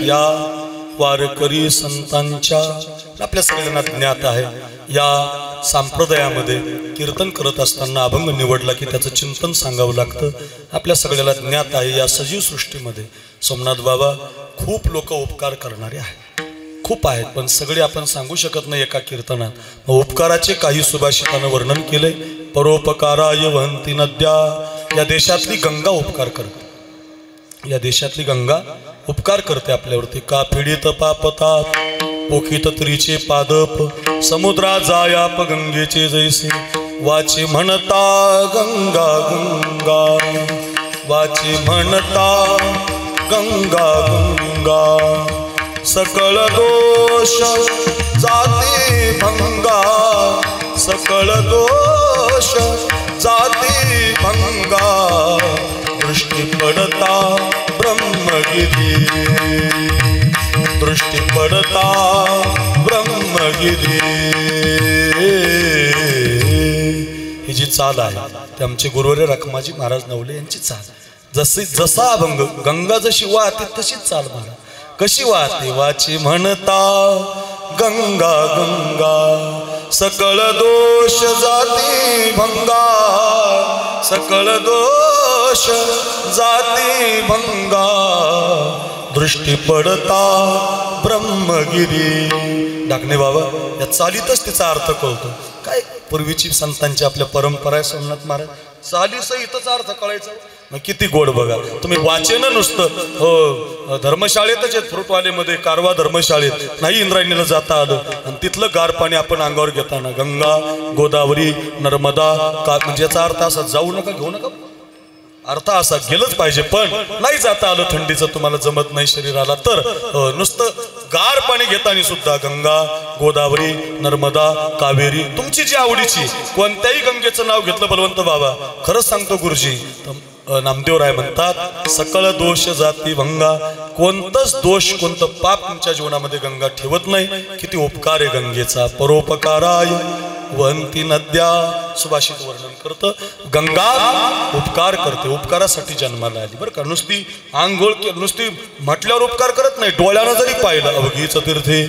या वारकरी संतांच्या आपल्या सगळ्यांना ज्ञात आहे. या संप्रदायामध्ये कीर्तन करत असताना अभंग निवडला की त्याचं चिंतन सांगावं लागतं. आपल्या सगळ्याला ज्ञात आहे या सजीव सृष्टीमध्ये सोमनाथ बाबा खूप लोक उपकार करणारे आहेत, खूप आहेत, पण सगळे आपण सांगू शकत नाही एका कीर्तनात. उपकाराचे काही सुभाषितानं वर्णन केले. परोपकाराय वहंती नद्या, या देशातली गंगा उपकार करते, या देशातली गंगा उपकार करते आपल्यावरती. का पीडित पापतात पोखित त्रीचे पादप, समुद्रा जायाप गंगेचे जैसे, वाचे म्हणता गंगा गंगा, वाचे म्हणता गंगा गंगा, सकळ दोष जाती भंगा, सकळ दोष जाती भंगा, दृष्टी पडता ब्रह्मगिरी, दृष्टी पडता ब्रह्मगिरी. ही जी चाल आहे ते आमचे गुरुवर्य रखमाजी महाराज नवले यांची चाल. जसा अभंग गंगा जशी वाहते तशीच चाल महाराज. कशी वाहते वाची म्हणता गंगा गंगा सकळ दोष जाती भंगा. सकळ दोष जाती भंगा दृष्टी पडता ब्रह्मगिरी. डाकणे बाबा या चालीतच तिचा अर्थ कळतो. काय पूर्वीची संतांची आपल्या परंपरा आहे सोमनाथ महाराज. चालीसहितच अर्थ कळायचा. मग किती गोड बघा तुम्ही. वाचन नुसतं हो धर्मशाळेतच आहेत फ्रूटवालेमध्ये कारवा धर्मशाळेत नाही इंद्रायणीला जाता आलं आणि तिथलं गार पाणी आपण अंगावर घेताना गंगा गोदावरी नर्मदा का म्हणजे याचा अर्थ असा जाऊ नका घेऊ नका. अर्थ असा गेलंच पाहिजे पण नाही जाता आलं थंडीचं तुम्हाला जमत नाही शरीराला तर नुसतं गार पाणी घेताना सुद्धा गंगा गोदावरी नर्मदा कावेरी तुमची जी आवडीची कोणत्याही गंगेचं नाव घेतलं बलवंत बाबा खरंच सांगतो गुरुजी नामदेवराय म्हणतात सकळ दोष जाती भंगा. कोणतंच दोष कोणतं पाप तुमच्या जीवनामध्ये गंगा ठेवत नाही. किती उपकार आहे गंगेचा. परोपकाराय वहंती नद्या सुभाषित वर्णन करतं. गंगा उपकार करते. उपकारासाठी जन्माला आली बरं का. नुसती आंघोळ नुसती म्हटल्यावर उपकार करत नाही. डोळ्यानं जरी पाहिलं अवघीच तीर्थे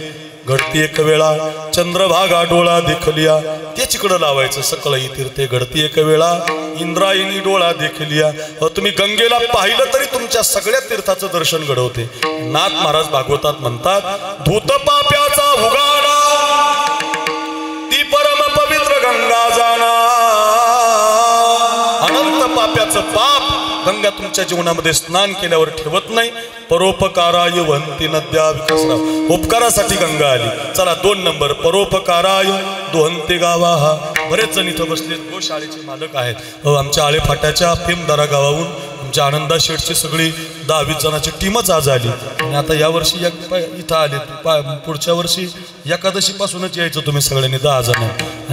घडती एक वेळा चंद्रभागा डोळा देखलिया ते चिकडं लावायचं. सकळही तीर्थे घडती एक वेळा इंद्रायणी डोळा देखलिया. तुम्ही गंगेला पाहिलं तरी तुमच्या सगळ्या तीर्थाचं दर्शन घडवते. नाथ महाराज भागवतात म्हणतात धूत पाप्याचा उगाडा ती परम पवित्र गंगा जाणा. अनंत पाप्याचं पाप गंगा तुमच्या जीवनामध्ये स्नान केल्यावर ठेवत नाही. परोपकाराय वहंती नद्या विकासराव उपकारासाठी गंगा आली. चला 2 नंबर परोपकाराय दोहंते गावा. हा बरेच जण इथं बसले गोशाळेचे मालक आहेत. आमच्या आळेफाट्याच्या फेमदारा गावाहून आमच्या आनंदा शेठची सगळी 10-20 जणांची टीमच आज आली आणि आता यावर्षी इथं आले. पुढच्या वर्षी एकादशीपासूनच यायचं तुम्ही सगळ्यांनी 10 जण.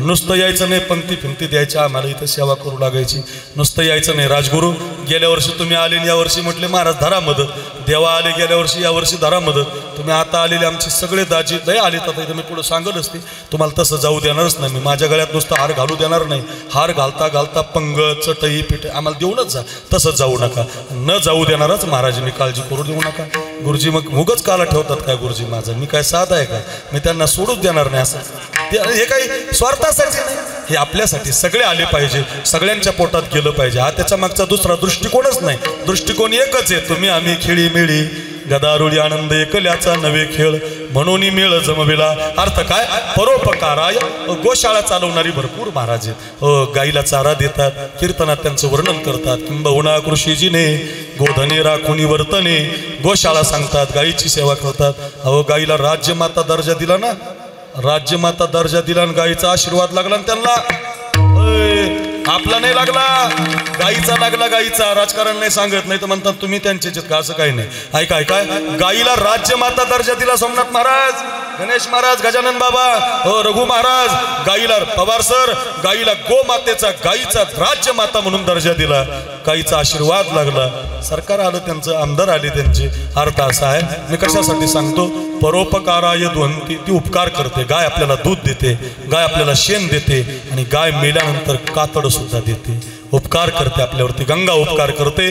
नुसतं यायचं नाही पंक्ती फिंक्ती द्यायची आम्हाला इथं सेवा करू लागायची. नुसतं यायचं नाही. राजगुरू गेल्या वर्षी तुम्ही आले या वर्षी म्हटले महाराज धरा मदत. देवा आले गेल्या वर्षी या वर्षी धरा मदत. तुम्ही आता आलेले आमचे सगळे दाजी लय आले तर इथं मी पुढं सांगत असते तुम्हाला तसं जाऊ देणारच नाही. मी माझ्या गळ्यात नुसतं हार घालू देणार नाही. हार घालता घालता पंगत चटई पिठे आम्हाला देऊनच जा. तसं जाऊ नका. न जाऊ देणारच महाराज मी काळजी करू देऊ नका. गुरुजी मग मुगच काला ठेवतात काय गुरुजी माझं. मी काय साधा आहे का. मी त्यांना सोडूच देणार नाही असं. हे काही स्वार्थासाठी नाही. हे आपल्यासाठी सगळे आले पाहिजे. सगळ्यांच्या पोटात गेलं पाहिजे. हा त्याच्या मागचा दुसरा दृष्टिकोनच नाही. दृष्टिकोन एकच आहे तुम्ही आम्ही खेळी मिळी गदारुळी आनंद एकल्याचा नवे खेळ म्हणून मेळ जमविला. अर्थ काय परोपकाराय. गोशाळा चालवणारी भरपूर महाराज आहेत. गाईला चारा देतात. कीर्तनात त्यांचं वर्णन करतात. किंबहुना कृषीजीने गोधने राखुनी वर्तने गोशाळा सांगतात. गाईची सेवा करतात. अहो गाईला राज्यमाता दर्जा दिला ना. राज्यमाता दर्जा दिला आणि गाईचा आशीर्वाद लागला त्यांना. आपला नाही लागला गाईचा लागला. गाईचा राजकारण नाही सांगत नाही तर म्हणतात तुम्ही त्यांचे का असं काही नाही. ऐका ऐका गाईला राज्यमाता दर्जा दिला सोमनाथ महाराज गणेश महाराज गजानन बाबा रघु महाराज. गाईला पवार सर गाईला गोमातेचा गाईचा राज्यमाता म्हणून दर्जा दिला. गाईचा आशीर्वाद लागला. सरकार आलं त्यांचं आमदार आले त्यांचे. अर्थ असा आहे मी कशासाठी सांगतो परोपकाराय दोहंती. ती उपकार करते. गाय आपल्याला दूध देते. गाय आपल्याला शेण देते आणि गाय मेल्यानंतर कातड सुद्धा देते. उपकार करते आपल्यावरती. गंगा उपकार करते.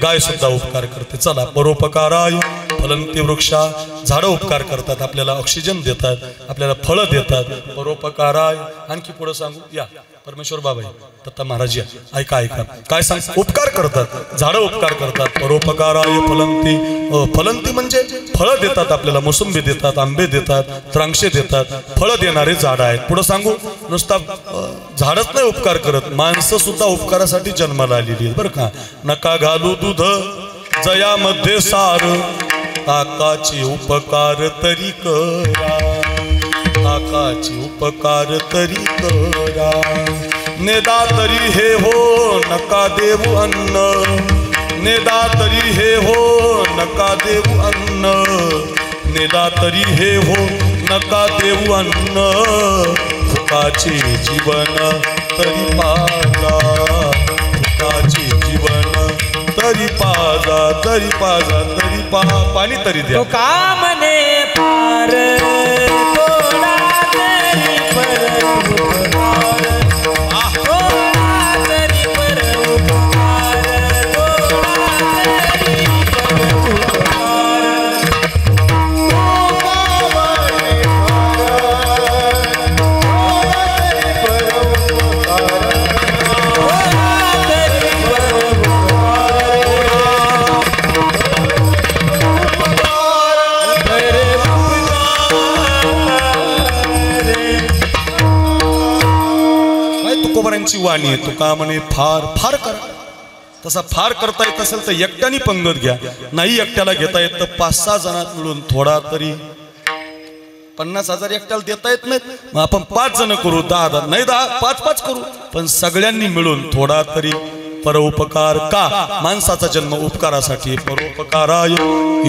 गाय सुद्धा उपकार करते. चला परोपकाराय फलंती वृक्षा. झाडं उपकार करतात. आपल्याला ऑक्सिजन देतात. आपल्याला फळं देतात. परोपकाराय. आणखी पुढे सांगू या परमेश्वर बाबा दत्ता महाराज या. ऐका ऐका काय सांग उपकार करतात. झाडं उपकार करतात. परोपकाराय फलंती. फलंती म्हणजे फळं देतात आपल्याला. मोसंबी देतात आंबे देतात द्राक्षे देतात. फळं देणारे झाडं आहेत. पुढे सांगू नुसता झाडच नाही उपकार करत माणसं सुद्धा उपकारासाठी जन्माला आलेली आहेत बरं का. नका घालू दूध जयामध्ये सार ताकाचे उपकार तरी करा. ताकाचे उपकार तरी करा. नेदा तरी हे हो नका देऊ अन्न. नेदा तरी हे हो नका देऊ अन्न. नेदा तरी हे हो नका देऊ अन्न. फुकाचे जीवन तरी पाजा. फुकाचे जीवन तरी पाजा. तरी पाजा तरी पाणी तरी द्या. कामने तुकोबारांची वाणी आहे, तुका म्हणे फार फार करा. तसा फार करता येत असेल तर एकट्याने पंगत घ्या, नाही एकट्याला घेता येत तर 5-6 जणात मिळून थोडा तरी 50,000 एकट्याला देता येत नाहीत, मग आपण 5 जण करू, 10 नाही 5-5 करू, पण सगळ्यांनी मिळून थोडा तरी. परोपकार का? माणसाचा जन्म उपकारासाठी. परोपकाराय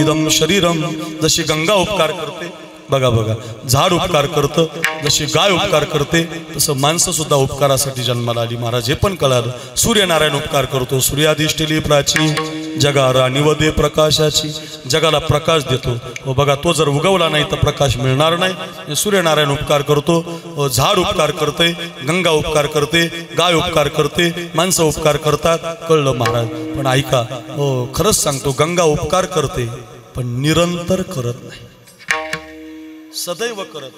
इदम शरीरम. जशी गंगा उपकार करते, बघा बघा, झाड उपकार करतं, जशी गाय उपकार करते, तसं माणसं सुद्धा उपकारासाठी जन्माला आली. महाराज हे पण कळालं. सूर्यनारायण उपकार करतो. सूर्याधिष्ठिली प्राची जगारा निवदे प्रकाशाची. जगाला प्रकाश देतो. व बघा तो जर उगवला नाही तर प्रकाश मिळणार नाही. सूर्यनारायण उपकार करतो, झाड उपकार करते, गंगा उपकार करते, गाय उपकार करते, माणसं उपकार करतात. कळलं महाराज. पण ऐका, खरंच सांगतो, गंगा उपकार करते पण निरंतर करत नाही, सदैव करत,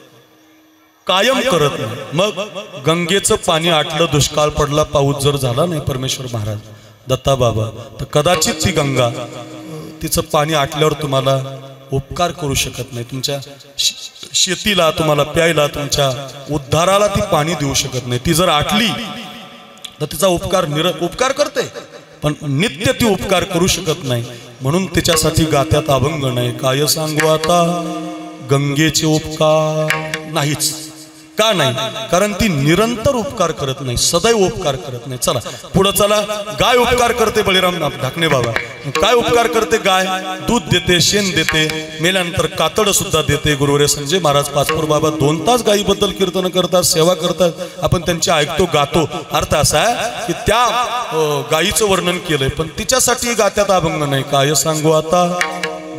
कायम करत नाही. मग गंगेचं पाणी आटलं, दुष्काळ पडला, पाऊस जर झाला नाही परमेश्वर महाराज दत्ता बाबा, तर कदाचित ती गंगा तिचं पाणी आटल्यावर तुम्हाला उपकार करू शकत नाही. तुमच्या शेतीला, तुम्हाला प्यायला, तुमच्या उद्धाराला ती पाणी देऊ शकत नाही. ती जर आटली तर तिचा उपकार करते, पण नित्य ती उपकार करू शकत नाही. म्हणून तिच्यासाठी गात्यात अभंग नाही. काय सांगू आता गंगेचे उपकार नाहीच. का नाही? कारण ती निरंतर उपकार करत नाही, सदैव उपकार करत नाही. चला पुढे चला. गाय उपकार करते. बळीराम ढाकणे बाबा काय उपकार करते? गाय दूध देते, शेण देते, मेल्यानंतर कातड सुद्धा देते. गुरुवर्य संजय महाराज पाचपूर बाबा 2 तास गायीबद्दल कीर्तन करतात, सेवा करतात. आपण त्यांचे ऐकतो, गातो. अर्थ असा आहे की त्या गायीचं वर्णन केलंय, पण तिच्यासाठी गात्यात अभंग नाही. काय सांगू आता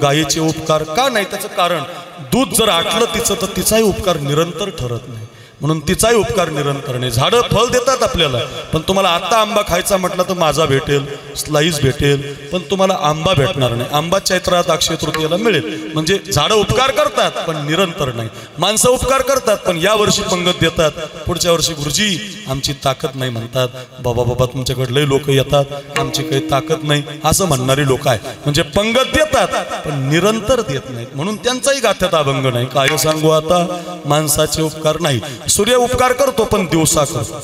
गायीचे उपकार का नाही? त्याचं कारण, दूध जर आटलं तिचं तर तिचाही उपकार निरंतर ठरत नाही, म्हणून तिचाही उपकार निरंतर नाही. झाडं फळ देतात आपल्याला, पण तुम्हाला आता आंबा खायचा म्हटलं तर माझा भेटेल, स्लाईस भेटेल, पण तुम्हाला आंबा भेटणार नाही. आंबा चैत्रात अक्षय तृतीयेला मिळेल. म्हणजे झाडं उपकार करतात पण निरंतर नाही. माणसं उपकार करतात पण या वर्षी पंगत देतात, पुढच्या वर्षी गुरुजी आमची ताकद नाही म्हणतात. बाबा तुमच्याकडे लय लोक येतात, आमची काही ताकद नाही असं म्हणणारी लोक आहे. म्हणजे पंगत देतात पण निरंतर देत नाहीत, म्हणून त्यांचाही गाथ्यात अभंग नाही. काय सांगू आता माणसाचे उपकार नाही. सूर्य उपकार करतो पण दिवसा करतो,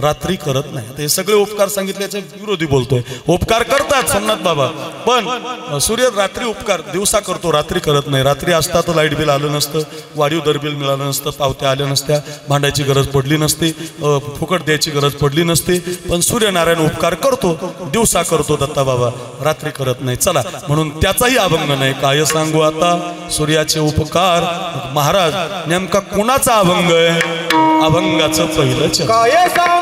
रात्री करत नाही. हे सगळे उपकार सांगितल्याचे विरोधी बोलतोय. उपकार करतात सोमनाथ बाबा, पण सूर्य रात्री उपकार दिवसा करतो, रात्री करत नाही. रात्री असता तर लाईट बिल आलं नसतं, वाढीव दरबिल मिळालं नसतं, पावत्या आल्या नसत्या, भांडायची गरज पडली नसती, फुकट द्यायची गरज पडली नसती. पण सूर्यनारायण उपकार करतो, दिवसा करतो दत्ता बाबा, रात्री करत नाही. चला, म्हणून त्याचाही अभंग नाही. काय सांगू आता सूर्याचे उपकार. महाराज नेमका कोणाचा अभंग आहे? अभंगाचं पहिलं चरण. काय सांगू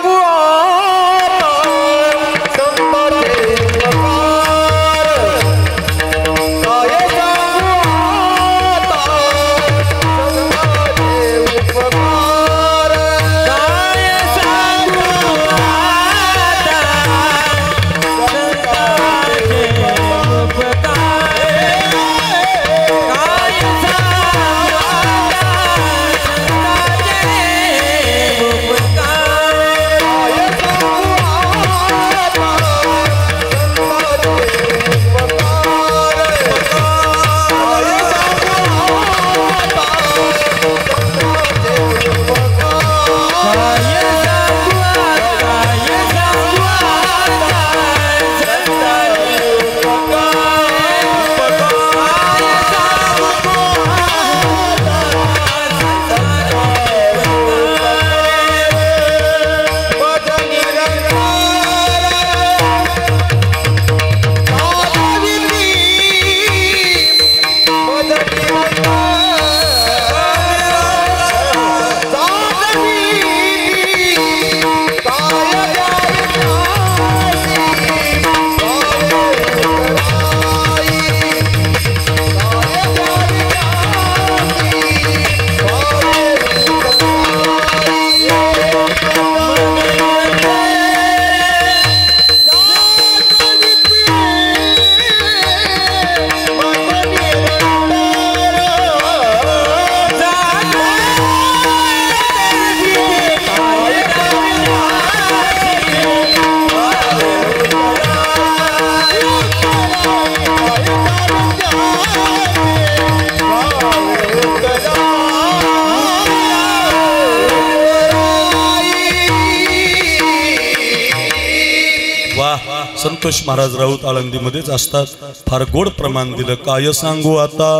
संतोष महाराज राऊत आळंदीमध्येच असतात. फार गोड प्रमाण दिलं, काय सांगू आता.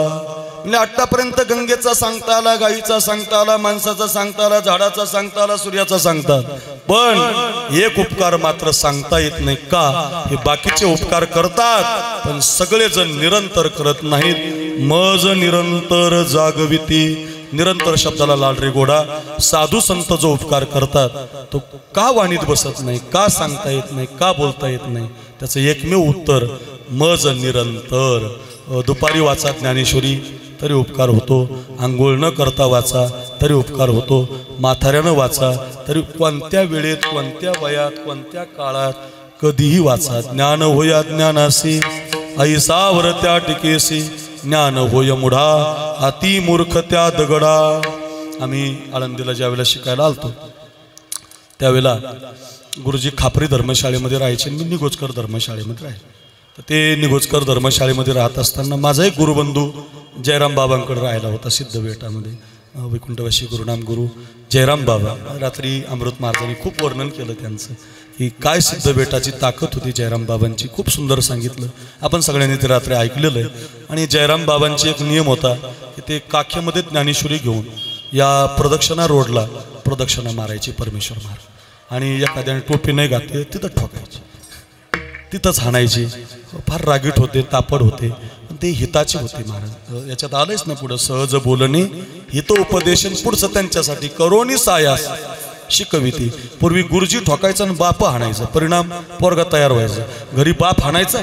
म्हणजे आतापर्यंत गंगेचा सांगता आला, गाईचा सांगता आला, माणसाचा सांगता आला, झाडाचा सांगता आला, सूर्याचा सांगता, पण एक उपकार मात्र सांगता येत नाही का. हे बाकीचे उपकार करतात पण सगळेजण निरंतर करत नाहीत. मज निरंतर जागविती, निरंतर शब्दाला लाल रे गोडा. साधू संत जो उपकार करतात तो का वाणीत बसत नाही, का सांगता येत नाही, का बोलता येत नाही. त्याचं एकमेव उत्तर मज निरंतर. दुपारी वाचा ज्ञानेश्वरी तरी उपकार होतो, आंघोळ न करता वाचा तरी उपकार होतो, म्हाताऱ्यानं वाचा तरी, कोणत्या वेळेत, कोणत्या वयात, कोणत्या काळात, कधीही वाचा. ज्ञान होया ज्ञानासी, ऐसावर त्या टिकेसी, ज्ञान होय मुढा, अति मूर्ख त्या दगडा. आम्ही आळंदीला ज्या वेळेला शिकायला आलतो त्यावेळेला गुरुजी खापरी धर्मशाळेमध्ये राहायचे, मी निगोजकर धर्मशाळेमध्ये राहिले. तर ते निगोजकर धर्मशाळेमध्ये राहत असताना माझा एक गुरुबंधू जयराम बाबांकडे राहायला होता सिद्धबेटामध्ये. वैकुंठवासी गुरुनाम गुरु जयराम बाबा. रात्री अमृत महाराजांनी खूप वर्णन केलं त्यांचं, की काय सिद्धबेटाची ताकद होती जयराम बाबांची. खूप सुंदर सांगितलं, आपण सगळ्यांनी ते रात्री ऐकलेलं आहे. आणि जयराम बाबांची एक नियम होता की ते काखेमध्ये ज्ञानेश्वरी घेऊन या प्रदक्षिणा रोडला प्रदक्षिणा मारायची परमेश्वर महाराज. आणि एखाद्याने टोपी नाही घातली तिथं ठोकायची, तिथंच हाणायची. फार रागीट होते, तापड होते, पण ते हिताचे होते महाराज. याच्यात आलंच ना पुढं, सहज बोलणे हित उपदेशन, पुढचं त्यांच्यासाठी करोनी सायास शिकविती. पूर्वी गुरुजी ठोकायचं आणि बाप हाणायचं, परिणाम पोरगा तयार व्हायचा. घरी बाप हाणायचा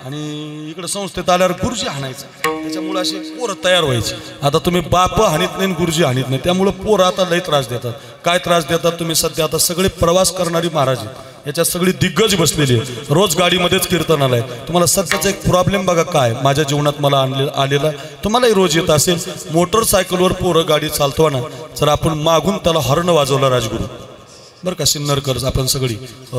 आणि इकडे संस्थेत आल्यावर गुरुजी हाणायचं, त्याच्यामुळे असे पोरं तयार व्हायची. आता तुम्ही बाप हाणीत नाही, गुरुजी हाणीत नाही, त्यामुळे पोरं आता लय त्रास देतात. काय त्रास देतात तुम्ही सध्या, आता सगळे प्रवास करणारी महाराज आहेत, याच्यात सगळी दिग्गज बसलेली आहे, रोज गाडीमध्येच कीर्तनाला आहे. तुम्हाला सध्याचा एक प्रॉब्लेम बघा काय माझ्या जीवनात मला आलेला, तुम्हालाही रोज येत असेल. मोटरसायकलवर पोरं गाडी चालतो ना, जर आपण मागून त्याला हॉर्न वाजवला राजगुरू, बरं का, सिन्नरकर आपण सगळी,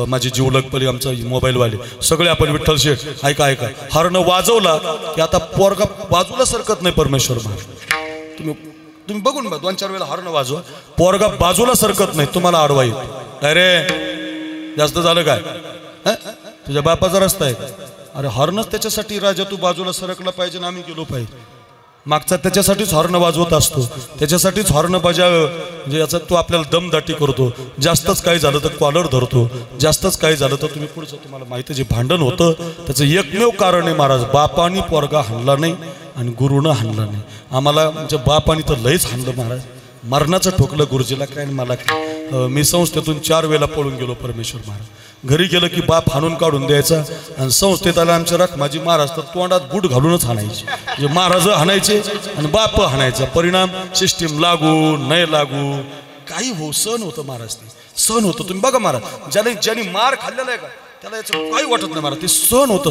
माझी जीवलगपली, आमचा मोबाईलवाले सगळे आपण, विठ्ठल शेठ ऐका ऐका, हॉर्न वाजवला की आता पोरगा बाजूला सरकत नाही परमेश्वर महाराज. तुम्ही बघून बघा, 2-4 वेळेला हॉर्न वाजवा, पोरगा बाजूला सरकत नाही, तुम्हाला अडवा येईल. अरे जास्त झालं काय, तुझ्या बापाचा रस्ता आहे. अरे हॉर्नच त्याच्यासाठी राजा, तू बाजूला सरकला पाहिजे ना, आम्ही गेलो पाहिजे. मागचा त्याच्यासाठीच हॉर्न वाजवत असतो, त्याच्यासाठीच हॉर्न बजाव, म्हणजे याचा तो आपल्याला दमदाटी करतो. जास्तच काही झालं तर कॉलर धरतो, जास्तच काही झालं तर तुम्ही पुढचं, तुम्हाला माहिती जे भांडण होतं त्याचं एकमेव कारण आहे महाराज, बापानी पोरगा हाणला नाही आणि गुरुनं हाणला नाही. आम्हाला म्हणजे बापानी तर लयच हाणलं महाराज, मरणाचं ठोकलं गुरुजीला काय आणि मला काय. मी संस्थेतून 4 वेळेला पळून गेलो परमेश्वर महाराज. घरी गेलं की बाप हाणून काढून द्यायचा, आणि संस्थेत आला आमच्या रखमाजी महाराज तर तोंडात बूट घालूनच हाणायचे. म्हणजे महाराज हाणायचे आणि बाप हाणायचा, परिणाम सिस्टीम लागू नाही लागू काही हो, सण होतं महाराज, ते सण होतं. तुम्ही बघा महाराज, ज्याने मार खाल्लेला आहे का त्याला याचं काही वाटत नाही महाराज, ते सण होतं.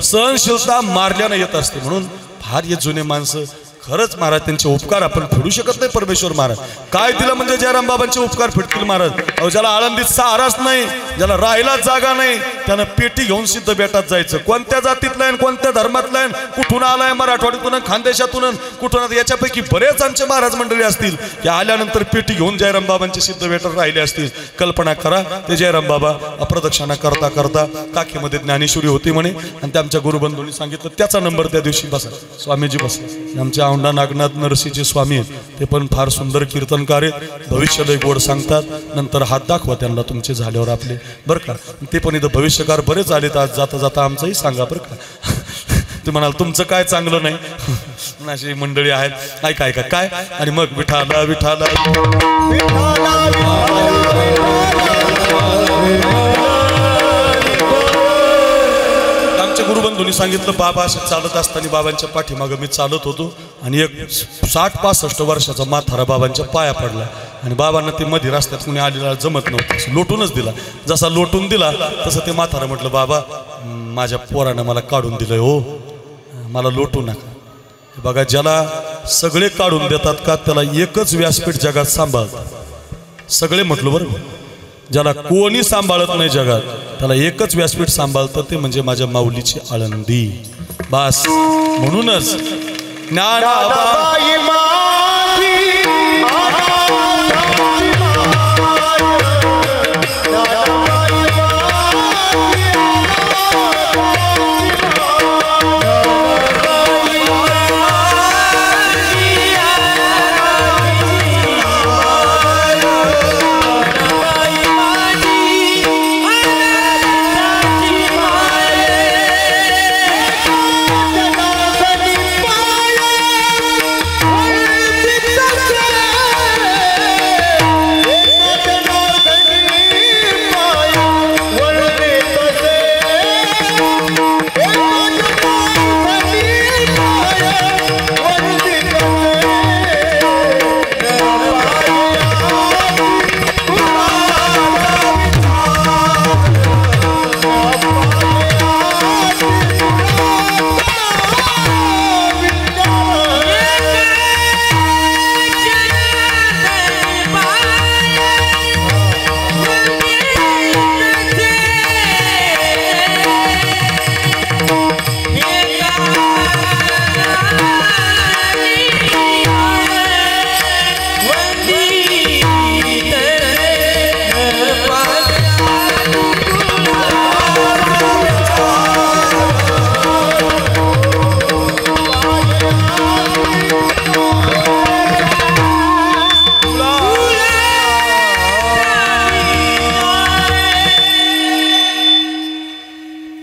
सहनशीलता मारल्यानं येत असते. म्हणून फार हे जुने माणसं खरंच महाराज, त्यांचे उपकार आपण फेडू शकत नाही. परमेश्वर महाराज काय दिलं म्हणजे जयराम बाबांचे उपकार फेडतील महाराज. अहो ज्याला आळंदीत सहाराच नाही, ज्याला राहायलाच जागा नाही, त्यानं पेटी घेऊन सिद्ध बेटात जायचं. कोणत्या जातीतला आहे, कोणत्या धर्मातला आहे, कुठून आलाय, मराठवाड्यातून, खानदेशातून, कुठून, याच्यापैकी बरेच आमचे महाराज मंडळी असतील की आल्यानंतर पेटी घेऊन जयराम बाबांचे सिद्ध बेटात राहिले असतील. कल्पना करा, ते जयराम बाबा अप्रदक्षिणा करता करता काखेमध्ये ज्ञानेश्वरी होती म्हणे, आणि ते आमच्या गुरुबंधूंनी सांगितलं त्याचा नंबर त्या दिवशी बसा, स्वामीजी बसला. आमच्या औंढा नागनाथ नरसीचे स्वामी आहेत, ते पण फार सुंदर कीर्तनकार आहेत, भविष्याला गोड सांगतात. नंतर हात दाखवा त्यांना तुमचे झाल्यावर आपले, बरं का. ते पण इथं भविष्यकार बरेच आलेत आज, जाता जाता आमचंही सांगा बरं का. ते म्हणाल तुमचं काय चांगलं नाही, अशी मंडळी आहेत. ऐका ऐका काय, आणि मग विठाला विठाला गुरुबंधूंनी सांगितलं. बाबा असं चालत असताना बाबांच्या पाठीमागं मी चालत होतो, आणि एक 60-65 वर्षाचा म्हातारा बाबांच्या पाया पडला, आणि बाबांना ते मध्ये रस्त्यात कुणी आलेला जमत नव्हतं, लोटूनच दिला. जसा लोटून दिला तसं ते म्हातारा म्हटलं, बाबा माझ्या पोरानं मला काढून दिलंय हो, मला लोटू नका. बघा, ज्याला सगळे काढून देतात का त्याला एकच व्यासपीठ जगात सांभाळतात. सगळे म्हटलं बरं, ज्याला कोणी सांभाळत नाही जगात त्याला एकच व्यासपीठ सांभाळतं, ते म्हणजे माझ्या माऊलीची आळंदी. बस म्हणूनच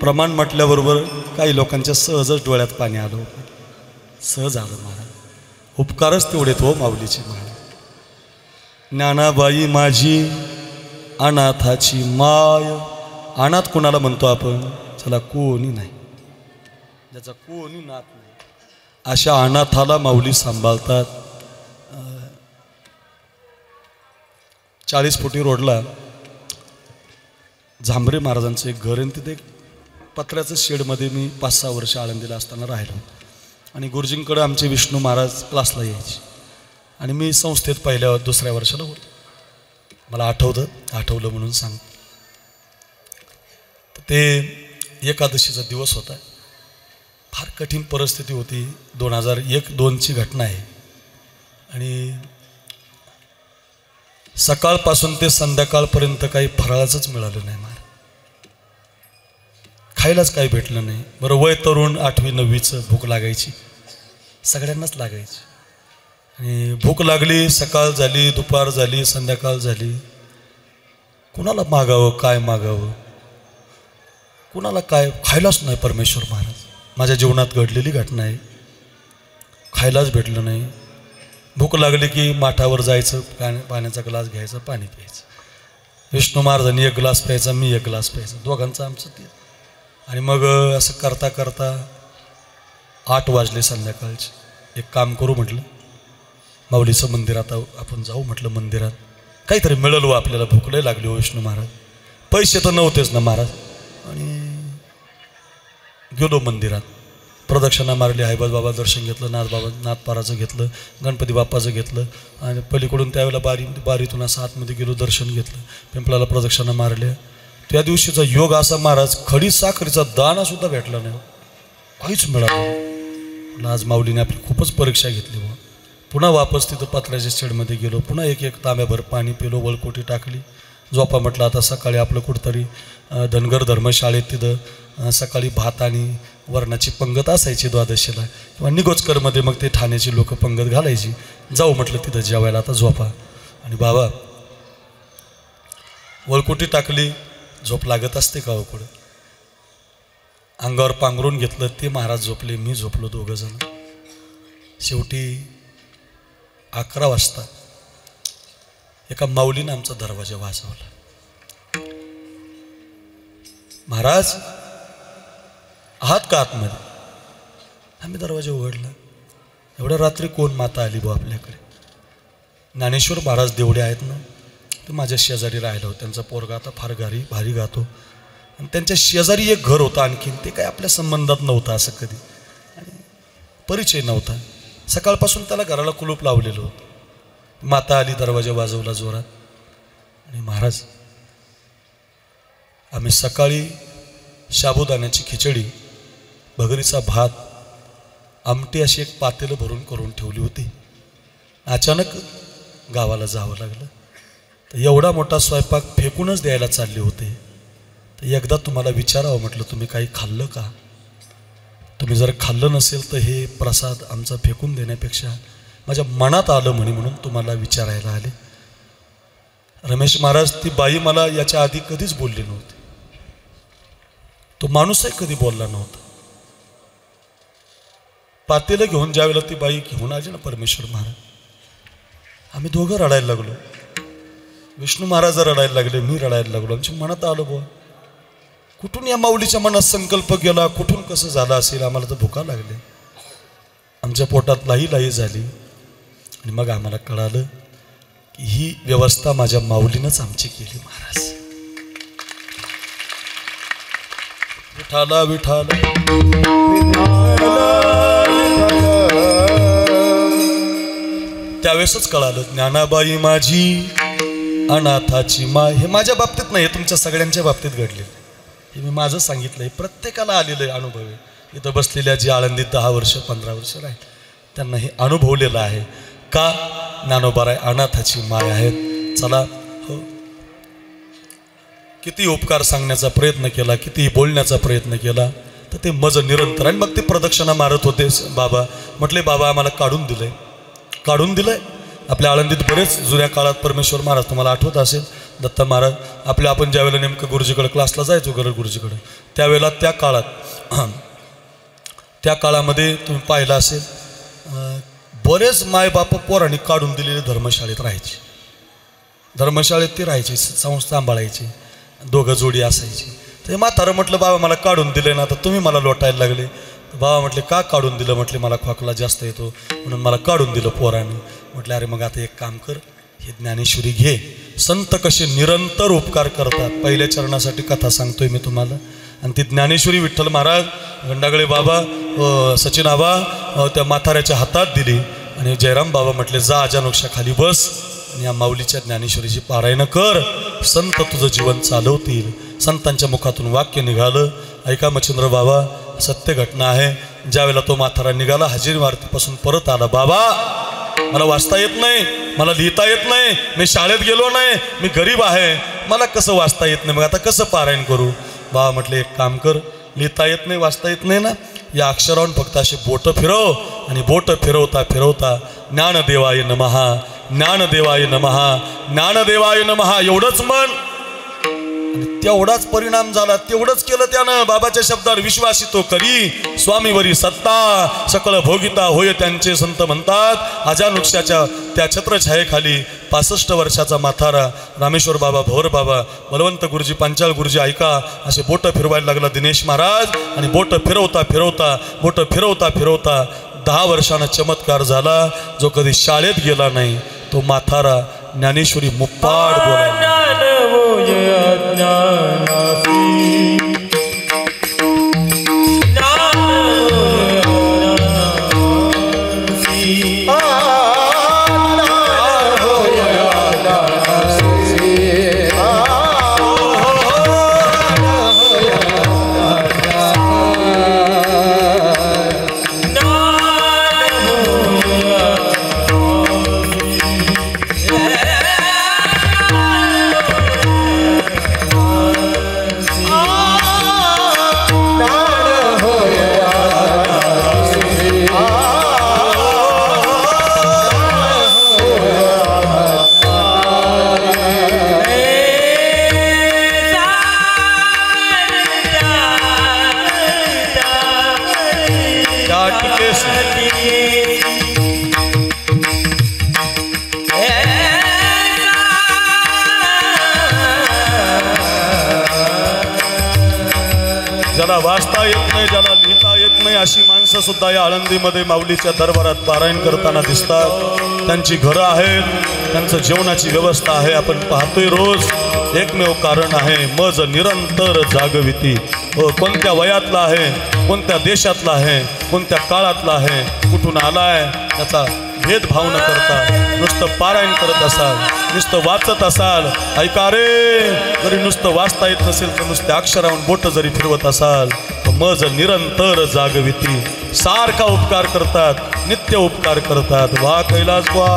प्रमाण म्हटल्याबरोबर काही लोकांच्या सहजच डोळ्यात पाणी आलं. सहज आलं महाराज. उपकारच तेवढेत हो माऊलीचे महाराज. ज्ञानाबाई माझी अनाथाची माय. अनाथ कोणाला म्हणतो आपण? चला कोणी नाही, ज्याचा कोणी नाथ नाही, अशा अनाथाला माऊली सांभाळतात. 40 फुटी रोडला झांबरे महाराजांचं एक घर आहे. तिथे एक पत्र्याचं शेडमध्ये मी 5-6 वर्ष आळंदीला असताना राहिलो. आणि गुरुजींकडे आमचे विष्णू महाराज क्लासला यायचे. आणि मी संस्थेत पहिल्या दुसऱ्या वर्षाला होतो. मला आठवलं म्हणून सांग. ते एकादशीचा दिवस होता. फार कठीण परिस्थिती होती. 2001-2ची घटना आहे. आणि सकाळपासून ते संध्याकाळपर्यंत काही फराळाचंच मिळालं नाही. मला खायलाच काही भेटलं नाही. बरं, वय तरुण 8वी-9वीचं, भूक लागायची, सगळ्यांनाच लागायची. आणि भूक लागली, सकाळ झाली, दुपार झाली, संध्याकाळ झाली. कुणाला मागावं, काय मागावं, कुणाला काय? खायलाच नाही. परमेश्वर महाराज, माझ्या जीवनात घडलेली घटना आहे. खायलाच भेटलं नाही. भूक लागली की माठावर जायचं, पाण्याचा ग्लास घ्यायचा, पाणी प्यायचं. विष्णू महाराजांनी 1 ग्लास प्यायचा, मी 1 ग्लास प्यायचा, दोघांचं आमचं ते. आणि मग असं करता करता 8 वाजले संध्याकाळचे. एक काम करू म्हटलं, माऊलीचं मंदिरात आपण जाऊ म्हटलं. मंदिरात काहीतरी मिळालं आपल्याला. भूक लय लागली हो विष्णू महाराज. पैसे तर नव्हतेच ना महाराज. आणि गेलो मंदिरात. प्रदक्षिणा मारली. हैबत बाबा दर्शन घेतलं, नाथपाराचं घेतलं, गणपती बाप्पाचं घेतलं. आणि पलीकडून त्यावेळेला बारीतून असं आतमध्ये गेलो, दर्शन घेतलं. पिंपळाला प्रदक्षिणा मारल्या. त्या दिवशीचा योग असा महाराज, खडी साखरीचा दाणासुद्धा भेटला नाही. काहीच मिळालं. आज माऊलीने आपली खूपच परीक्षा घेतली बुवा. पुन्हा वापस तिथं पत्र्याच्या शेडमध्ये गेलो. पुन्हा एक तांब्याभर पाणी पिलो, वलकोटी टाकली, झोपा म्हटलं. आता सकाळी आपलं कुठंतरी धनगर धर्मशाळेत तिथं सकाळी भात आणि वरणाची पंगत असायची द्वादशीला, किंवा निगोजकरमध्ये मग ते ठाण्याची लोक पंगत घालायची. जाऊ म्हटलं तिथं जेवायला, आता झोपा. आणि बाबा वलकोटी टाकली. झोप लागत असते का हो कुठं? अंगावर पांघरून घेतलं. ते महाराज झोपले, मी झोपलो, 2 जण. शेवटी 11 वाजता एका माऊलीनं आमचा दरवाजा वाजवला. महाराज आहात का आतमध्ये? आम्ही दरवाजा उघडला. एवढ्या रात्री कोण माता आली भाऊ आपल्याकडे? ज्ञानेश्वर महाराज देवडे आहेत ना, ते माझ्या शेजारी राहिलं होतं. त्यांचा पोरगा आता फार भारी गातो. आणि त्यांच्या शेजारी एक घर होतं आणखीन. ते काय आपल्या संबंधात नव्हतं असं कधी, आणि परिचय नव्हता. सकाळपासून त्याला घराला कुलूप लावलेलं होतं. माता आली, दरवाजा वाजवला जोरात. आणि महाराज, आम्ही सकाळी साबुदाण्याची खिचडी, भगरीचा भात, आमटी अशी एक पातेलं भरून करून ठेवली होती. अचानक गावाला जावं लागलं. तर एवढा मोठा स्वयंपाक फेकूनच द्यायला चालले होते. तर एकदा तुम्हाला विचारावं म्हटलं, तुम्ही काही खाल्लं का? तुम्ही जर खाल्लं नसेल तर हे प्रसाद आमचा फेकून देण्यापेक्षा माझ्या मनात आलं म्हणून तुम्हाला विचारायला आले. रमेश महाराज, ती बाई मला याच्या आधी कधीच बोलली नव्हती. तो माणूसही कधी बोलला नव्हता. पातेलं घेऊन ज्यावेळेला ती बाई घेऊन आली ना परमेश्वर महाराज, आम्ही दोघं रडायला लागलो. विष्णू महाराज रडायला लागले, मी रडायला लागलो. आमच्या मनात आलं बुवा, कुठून या माऊलीच्या मनात संकल्प गेला, कुठून कसं झालं असेल. आम्हाला तर भुका लागले, आमच्या पोटात लाही झाली. आणि मग आम्हाला कळालं की ही व्यवस्था माझ्या माऊलीनंच आमची केली. महाराज विठाला विठाला त्यावेळेसच कळालं, ज्ञानाबाई माझी अनाथाची माय. हे माझ्या बाबतीत नाही, हे तुमच्या सगळ्यांच्या बाबतीत घडले. हे मी माझं सांगितलंय, प्रत्येकाला आलेलं आहे अनुभव आहे. इथं बसलेल्या जी आळंदीत 10 वर्ष 15 वर्ष राहील त्यांना हे अनुभवलेलं आहे. का? ज्ञानोबाराय अनाथाची माय आहेत. चला, हो, किती उपकार सांगण्याचा प्रयत्न केला, किती बोलण्याचा प्रयत्न केला, तर ते मज निरंतर. आणि मग ते प्रदक्षिणा मारत होते बाबा. म्हटले, बाबा आम्हाला काढून दिलंय. आपल्या आळंदीत बरेच जुन्या काळात परमेश्वर महाराज, तुम्हाला आठवत असेल, दत्ता महाराज आपल्या आपण ज्यावेळेला नेमकं गुरुजीकडे क्लासला जायचो गरड गुरुजीकडे त्यावेळेला त्या काळामध्ये तुम्ही पाहिलं असेल बरेच मायबाप पोरांनी काढून दिलेले धर्मशाळेत राहायचे. धर्मशाळेत ते राहायचे, संस्था सांभाळायचे, दोघं जोडी असायची. ते म्हातारं म्हटलं बाबा मला काढून दिले ना तर तुम्ही मला लोटायला लागले. बाबा म्हटले का काढून दिलं? म्हटले मला खोकला जास्त येतो म्हणून मला काढून दिलं पोरांनी. म्हटलं अरे मग आता एक काम कर, हे ज्ञानेश्वरी घे. संत कसे निरंतर उपकार करतात. पहिल्या चरणासाठी कथा सांगतोय मी तुम्हाला. आणि ती ज्ञानेश्वरी विठ्ठल महाराज गंडागळे बाबा सचिन आबा त्या म्हाताऱ्याच्या हातात दिली आणि जयराम बाबा म्हटले जा अजानुक्षा खाली बस आणि या माऊलीच्या ज्ञानेश्वरीची पारायण कर, संत तुझं जीवन चालवतील. संतांच्या मुखातून वाक्य निघालं. ऐका मच्छिंद्र बाबा, सत्य घटना आहे. ज्यावेळेला तो म्हातारा निघाला हजेरी आरतीपासून परत आला, बाबा मला वाचता येत नाही, मला लिहिता येत नाही, मी शाळेत गेलो नाही, मी गरीब आहे, मला कसं वाचता येत नाही, मग आता कसं पारायण करू? बाबा म्हटले एक काम कर, लिहिता येत नाही वाचता येत नाही ना, या अक्षरावरून फक्त असे बोटं फिरव आणि बोटं फिरवता फिरवता ज्ञानदेवाय नमहा, ज्ञानदेवाय नमहा, ज्ञानदेवाय नमहा एवढंच म्हण. आणि तेवढाच परिणाम झाला. तेवढंच केलं त्यानं. बाबाच्या शब्दावर विश्वासी तो करी, स्वामीवरी सत्ता सकळ भोगिता होय त्यांचे संत म्हणतात. अजानुक्षाच्या त्या छत्रछायेखाली 65 वर्षाचा म्हातारा रामेश्वर बाबा, भोर बाबा, बलवंत गुरुजी, पांचाळ गुरुजी ऐका असे बोटं फिरवायला लागला दिनेश महाराज. आणि बोटं फिरवता फिरवता बोटं फिरवता फिरवता 10 वर्षांना चमत्कार झाला. जो कधी शाळेत गेला नाही तो म्हातारा ज्ञानेश्वरी मुप्पाड बोलायला. ज्याला वाचता येत नाही, ज्याला लिहिता येत नाही अशी माणसं सुद्धा या आळंदीमध्ये माऊलीच्या दरबारात पारायण करताना दिसतात. त्यांची घरं आहेत, त्यांचं जेवणाची व्यवस्था आहे. आपण पाहतोय रोज. एकमेव कारण आहे मज निरंतर जागविती. कोणत्या वयातला आहे, कोणत्या देशातला आहे, कोणत्या काळातला आहे, कुठून आलाय त्याचा भेदभाव न करता नुसतं पारायण करत असाल, नुसतं वाचत असाल. ऐका रे, जरी नुसतं वाचता येत नसेल तर नुसत्या अक्षरावरून बोट जरी फिरवत असाल तर मज निरंतर जागविती. सारखा उपकार करतात, नित्य उपकार करतात. वा कैलास वा.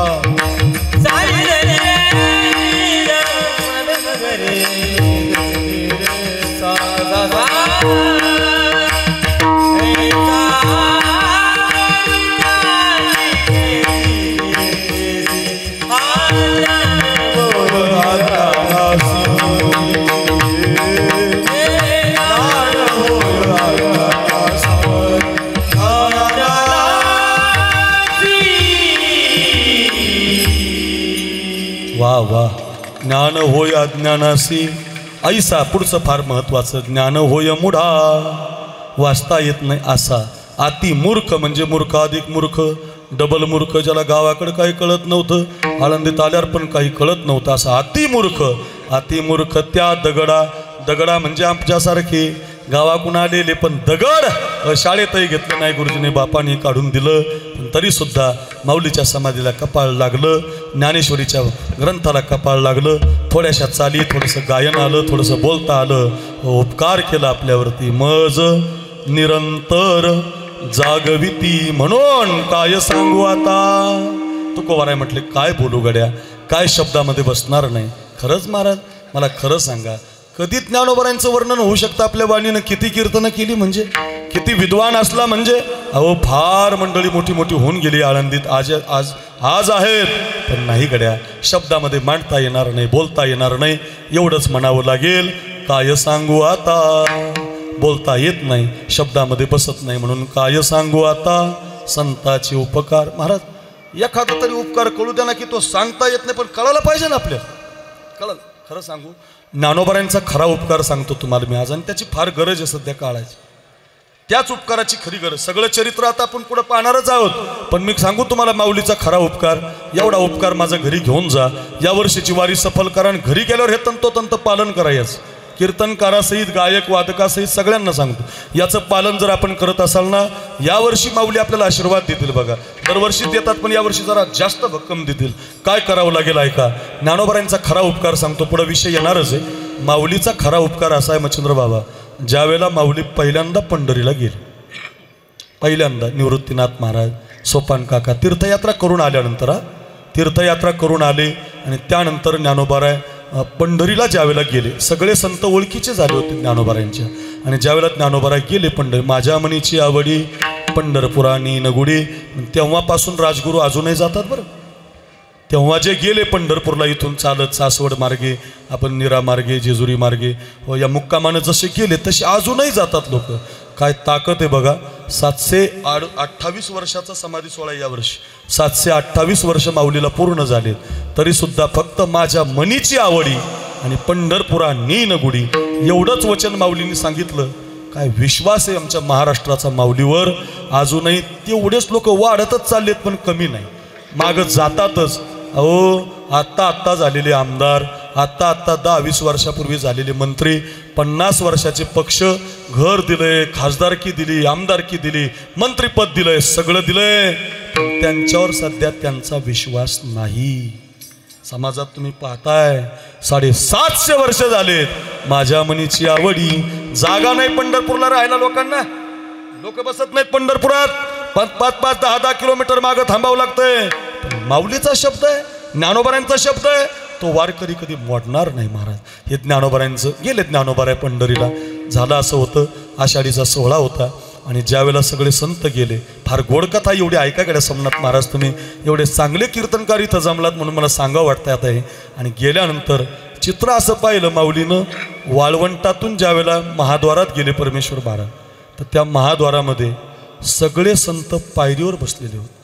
वा वा. ज्ञान होय अज्ञानासी ऐसा. पुढचं फार महत्वाचं. ज्ञान होय मुढा. वाचता येत नाही असा. अति मूर्ख म्हणजे मूर्ख अधिक मूर्ख, डबल मूर्ख. ज्याला गावाकडे काही कळत नव्हतं, आळंदीत आल्यावर पण काही कळत नव्हतं, असा अतिमूर्ख. अतिमूर्ख त्या दगडा म्हणजे आमच्यासारखे गावाकडून आलेले पण दगड शाळेतही घेतलं नाही गुरुजीने, बापाने काढून दिलं. पण तरीसुद्धा माऊलीच्या समाधीला कपाळ लागलं, ज्ञानेश्वरीच्या ग्रंथाला कपाळ लागलं. थोड्याशा चाली, थोडंसं गायन आलं, थोडंसं बोलता आलं. उपकार केला आपल्यावरती. मज निरंतर जागविती. म्हणून काय सांगू आता. तुकोबाराय म्हटले काय बोलू गड्या, काय शब्दामध्ये बसणार नाही. खरंच महाराज मला खरं सांगा, कधी ज्ञानोबारांचं वर्णन होऊ शकतं आपल्या वाणीनं? किती कीर्तनं केली म्हणजे, किती विद्वान असला म्हणजे. अहो फार मंडळी मोठी मोठी होऊन गेली आळंदीत. आज आज आहेत पण नाही गड्या शब्दामध्ये मांडता येणार नाही, बोलता येणार नाही, एवढंच म्हणावं लागेल. काय सांगू आता, बोलता येत नाही, शब्दामध्ये बसत नाही, म्हणून काय सांगू आता संताचे उपकार. महाराज एखादा तरी उपकार कळू द्या ना, की तो सांगता येत नाही पण कळायला पाहिजे ना आपल्याला. कळलं खरं सांगू, ज्ञानोबारांचा खरा उपकार सांगतो तुम्हाला मी आज, आणि त्याची फार गरज आहे सध्या काळाची. त्याच उपकाराची खरी गरज. सगळं चरित्र आता आपण पुढे पाहणारच आहोत, पण मी सांगू तुम्हाला माऊलीचा खरा उपकार. एवढा उपकार माझा घरी घेऊन जा, या वर्षीची वारी सफल करा, आणि घरी गेल्यावर हे तंतोतंत पालन करायचं. कीर्तनकारासहित, गायक वादकासहित सगळ्यांना सांगतो, याचं पालन जर आपण करत असाल ना, यावर्षी माऊली आपल्याला आशीर्वाद देतील. बघा दरवर्षी देतात पण यावर्षी जरा जास्त भक्कम देतील. काय करावं लागेल ऐका. ज्ञानोबारांचा खरा उपकार सांगतो, पुढे विषय येणारच आहे. माऊलीचा खरा उपकार असा आहे मच्छिंद्र बाबा, ज्यावेळेला माऊली पहिल्यांदा पंढरीला गेली, पहिल्यांदा निवृत्तीनाथ महाराज, सोपान काका तीर्थयात्रा करून आल्यानंतर, तीर्थयात्रा करून आले आणि त्यानंतर ज्ञानोबाराय पंढरीला ज्यावेळेला गेले, सगळे संत ओळखीचे झाले होते ज्ञानोबारांच्या. आणि ज्यावेळेला ज्ञानोबाराय गेले पंढरी, माझ्या मनीची आवडी पंढरपुरानी नगुडी, तेव्हापासून राजगुरू अजूनही जातात बरं. तेव्हा जे गेले पंढरपूरला इथून चालत सासवड मार्गे, आपण नीरा मार्गे, जेजुरी मार्गे, व या मुक्कामानं जसे गेले तसे अजूनही जातात लोक. काय ताकद आहे बघा. 728 वर्षाचा समाधी सोहळा यावर्षी, 728 वर्ष माऊलीला पूर्ण झाले, तरीसुद्धा फक्त माझ्या मनीची आवडी आणि पंढरपुरा नी नगुडी एवढंच वचन माऊलींनी सांगितलं. काय विश्वास आहे आमच्या महाराष्ट्राचा माऊलीवर. अजूनही तेवढेच लोक वाढतच चाललेत पण कमी नाही, मागं जातातच. अहो आत्ता झालेले आमदार, आत्ता 10-20 वर्षापूर्वी झालेले मंत्री, 50 वर्षाचे पक्ष, घर दिलंय, खासदारकी दिली, आमदारकी दिली, मंत्रीपद दिलंय, सगळं दिलंय, पण त्यांच्यावर सध्या त्यांचा विश्वास नाही. समाजात तुम्ही पाहताय 750 वर्ष झालेत. माझ्या मनीची आवडी, जागा नाही पंढरपूरला राहायला लोकांना, लोक बसत नाहीत पंढरपुरात, 5-5, 10-10 किलोमीटर मागं थांबावं लागतंय. माऊलीचा शब्द आहे, ज्ञानोबारांचा शब्द आहे, तो वारकरी कधी मोडणार नाही महाराज. हे ज्ञानोबारांचं गेले, ज्ञानोबाराय पंढरीला. झालं असं होतं, आषाढीचा सोहळा होता आणि ज्यावेळेला सगळे संत गेले, फार गोड कथा एवढी ऐका गेल्या सोमनाथ महाराज, तुम्ही एवढे चांगले कीर्तनकार इथं जमलात म्हणून मला सांगावं वाटतं आता हे. आणि गेल्यानंतर चित्र असं पाहिलं माऊलीनं, वाळवंटातून ज्यावेळेला महाद्वारात गेले परमेश्वर महाराज, तर त्या महाद्वारामध्ये सगळे संत पायरीवर बसलेले होते.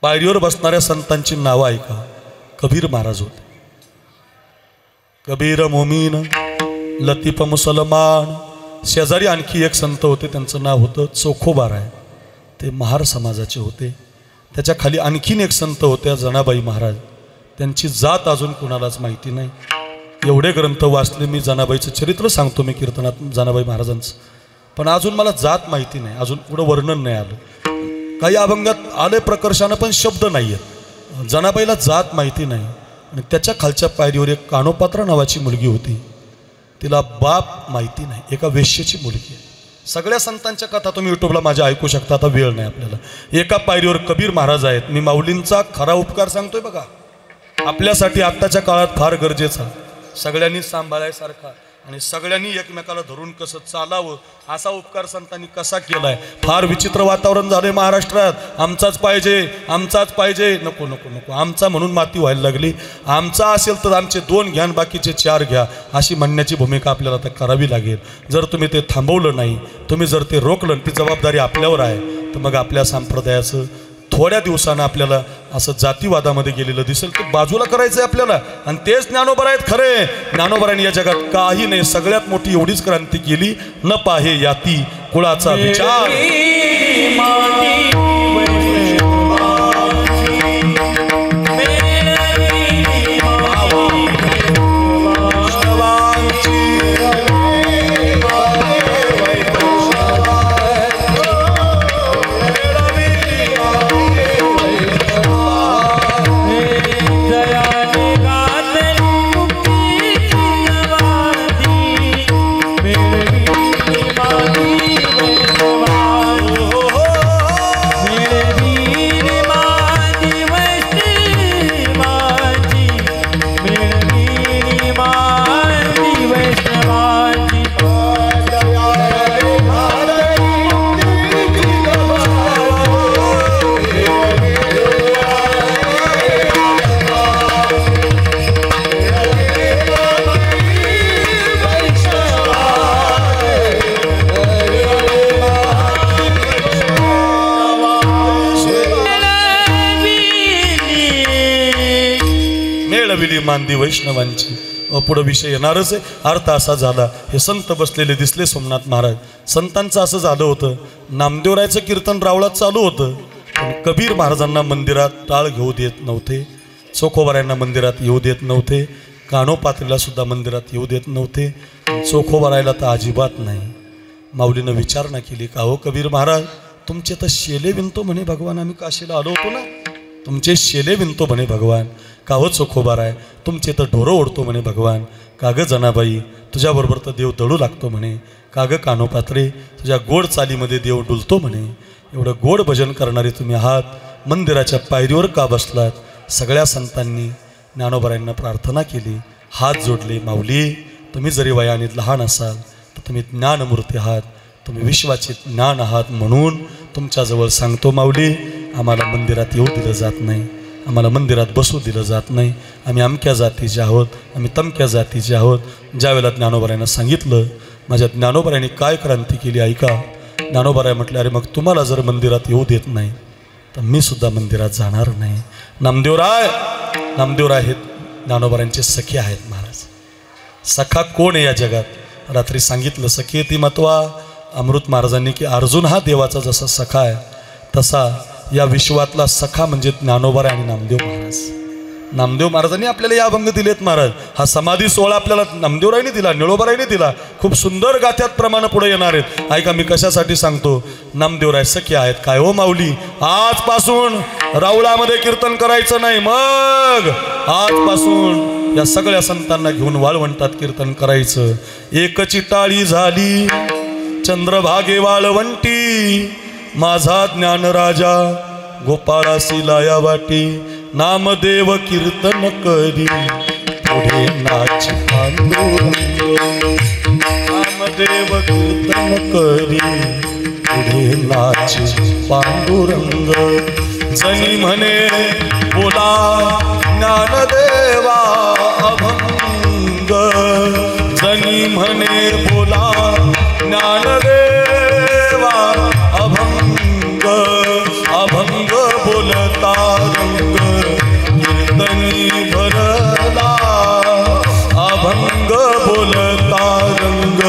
पायरीवर बसणाऱ्या संतांची नावं ऐका. कबीर महाराज होते, कबीर मोमीन, लतीफ मुसलमान. शेजारी आणखी एक संत होते, त्यांचं नाव होतं चोखोबाराय, ते महार समाजाचे होते. त्याच्या खाली आणखीन एक संत होत्या जनाबाई महाराज, त्यांची जात अजून कोणालाच माहिती नाही. एवढे ग्रंथ वाचले मी, जनाबाईचं चरित्र सांगतो मी कीर्तनात जनाबाई महाराजांचं, पण अजून मला जात माहिती नाही, अजून पुढं वर्णन नाही आलं. काही अभंगात आले प्रकर्षानं पण शब्द नाही आहेत. जनाबाईला जात माहिती नाही. आणि त्याच्या खालच्या पायरीवर एक कानोपात्रा नावाची मुलगी होती, तिला बाप माहिती नाही, एका वेश्येची मुलगी. सगळ्या संतांच्या कथा तुम्ही यूट्यूबला माझ्या ऐकू शकता, आता वेळ नाही आपल्याला. एका पायरीवर कबीर महाराज आहेत. मी माऊलींचा खरा उपकार सांगतोय बघा, आपल्यासाठी आत्ताच्या काळात फार गरजेचा, सगळ्यांनी सांभाळायसारखा आणि सगळ्यांनी एकमेकाला धरून कसं चालावं असा उपकार संतांनी कसा केलाय. फार विचित्र वातावरण झालंय महाराष्ट्रात. आमचाच पाहिजे, आमचाच पाहिजे, नको नको नको, आमचा म्हणून माती व्हायला लागली. आमचा असेल तर आमचे 2 घ्या, बाकीचे 4 घ्या, अशी म्हणण्याची भूमिका आपल्याला आता करावी लागेल. जर तुम्ही ते थांबवलं नाही, तुम्ही जर ते रोखलं, ती जबाबदारी आपल्यावर आहे, तर मग आपल्या संप्रदायाचं थोड्या दिवसानं आपल्याला असं जातीवादामध्ये गेलेलं दिसेल, ते बाजूला करायचं आहे आपल्याला. आणि तेच ज्ञानोबा आहेत खरे. ज्ञानोबारांनी या जगात काही नाही, सगळ्यात मोठी एवढीच क्रांती केली, न पाहे याती कुळाचा विचार. मेळविली मांदी वैष्णवांची. पुढं विषय येणारच आहे. अर्थ असा झाला, हे संत बसलेले दिसले सोमनाथ महाराज. संतांचं असं झालं होतं, नामदेवरायचं कीर्तन रावळात चालू होतं, पण कबीर महाराजांना मंदिरात टाळ घेऊ देत नव्हते, चोखोबारायांना मंदिरात येऊ देत नव्हते, कानोपात्रीला सुद्धा मंदिरात येऊ देत नव्हते, चोखोबारायला तर अजिबात नाही. माऊलीनं विचारणा केली, का हो कबीर महाराज, तुमचे तर शेले विणतो म्हणे भगवान, आम्ही काशीला आलो होतो ना, तुमचे शेले विणतो म्हणे भगवान. का हो चोखोबाराय, तुमचे तर ढोरं ओढतो म्हणे भगवान. का ग जनाबाई, तुझ्याबरोबर तर देव दळू लागतो म्हणे. का ग कानोपात्रे, तुझ्या गोड चालीमध्ये देव डुलतो म्हणे. एवढं गोड भजन करणारे तुम्ही आहात, मंदिराच्या पायरीवर का बसलात? सगळ्या संतांनी ज्ञानोबारायांना प्रार्थना केली, हात जोडले. माऊली, तुम्ही जरी वयाने लहान असाल तर तुम्ही ज्ञानमूर्ती आहात, तुम्ही विश्वाचे ज्ञान आहात, म्हणून तुमच्याजवळ सांगतो माऊली, आम्हाला मंदिरात येऊ दिलं जात नाही, आम्हाला मंदिरात बसू दिलं जात नाही. आम्ही अमक्या जातीचे आहोत, आम्ही तमक्या जातीचे आहोत. ज्यावेळेला ज्ञानोबारायांना सांगितलं, माझ्या ज्ञानोबारायांनी काय क्रांती केली ऐका. ज्ञानोबाराय म्हटले, अरे मग तुम्हाला जर मंदिरात येऊ देत नाही तर मी सुद्धा मंदिरात जाणार नाही. नामदेवराय हे ज्ञानोबारायांचे सखे आहेत महाराज. सखा कोण आहे या जगात? रात्री सांगितलं, सखे ती महत्वा अमृत महाराजांनी की अर्जुन हा देवाचा जसा सखा आहे, तसा या विश्वातला सखा म्हणजे ज्ञानोबाराय आणि नामदेव महाराज. नामदेव महाराजांनी आपल्याला या अभंग दिलेत महाराज. हा समाधी सोहळा आपल्याला नामदेवरायांनी दिला, निळोबारायांनी दिला. खूप सुंदर गाथ्यात प्रमाण पुढे येणार आहेत. ऐका, मी कशासाठी सांगतो. नामदेवराय सखे आहेत. काय हो माऊली, आजपासून राऊळामध्ये कीर्तन करायचं नाही, मग आजपासून या सगळ्या संतांना घेऊन वाळवंटात कीर्तन करायचं. एकची टाळी झाली चंद्रभागे वाळवंटी, माझा ज्ञान राजा गोपाळासी लाया वाटी. नामदेव कीर्तन करी पुढे नाच पांडुरंग, नामदेव कीर्तन करी पुढे नाच पांडुरंग. जनी म्हणे बोला ज्ञानदेवा अभंग, जनी म्हणे बोला ज्ञानदेवा अभंग. अभंग बोलता रंग कीर्तनी भरला, अभंग बोलता रंग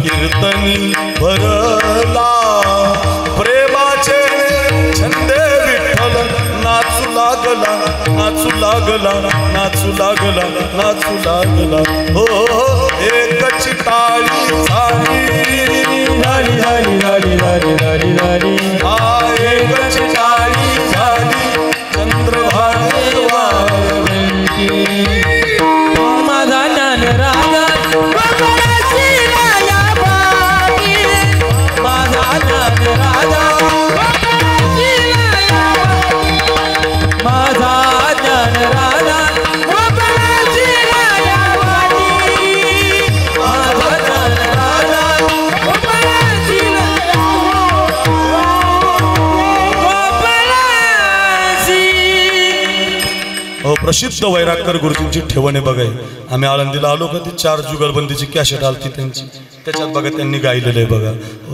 कीर्तनी भरला. प्रेमाचे छंदे विठ्ठल नाचू लागला, नाचू लागला, नाचू लागला, नाचू लागला. हो एकच टाळी झाली झाली झाली झाली झाली झाली झाली. एकच टाळी झाली चंद्रभागे वाळवंटी, माझा ज्ञान राजा गोपाळासी लाया वाटी, माझा ज्ञान राजा गोपाळासी लाया वाटी, माझा ज्ञान राजा गोपाळासी लाया वाटी, माझा ज्ञान राजा गोपाळासी लाया प्रसिद्ध वैरागकर गुरुजींची ठेवणे बघाय. आम्ही आळंदीला आलो का, ती 4 जुगलबंदीची कॅसेट आलती त्यांची, त्याच्यात बघा त्यांनी गायलेलं आहे बघा.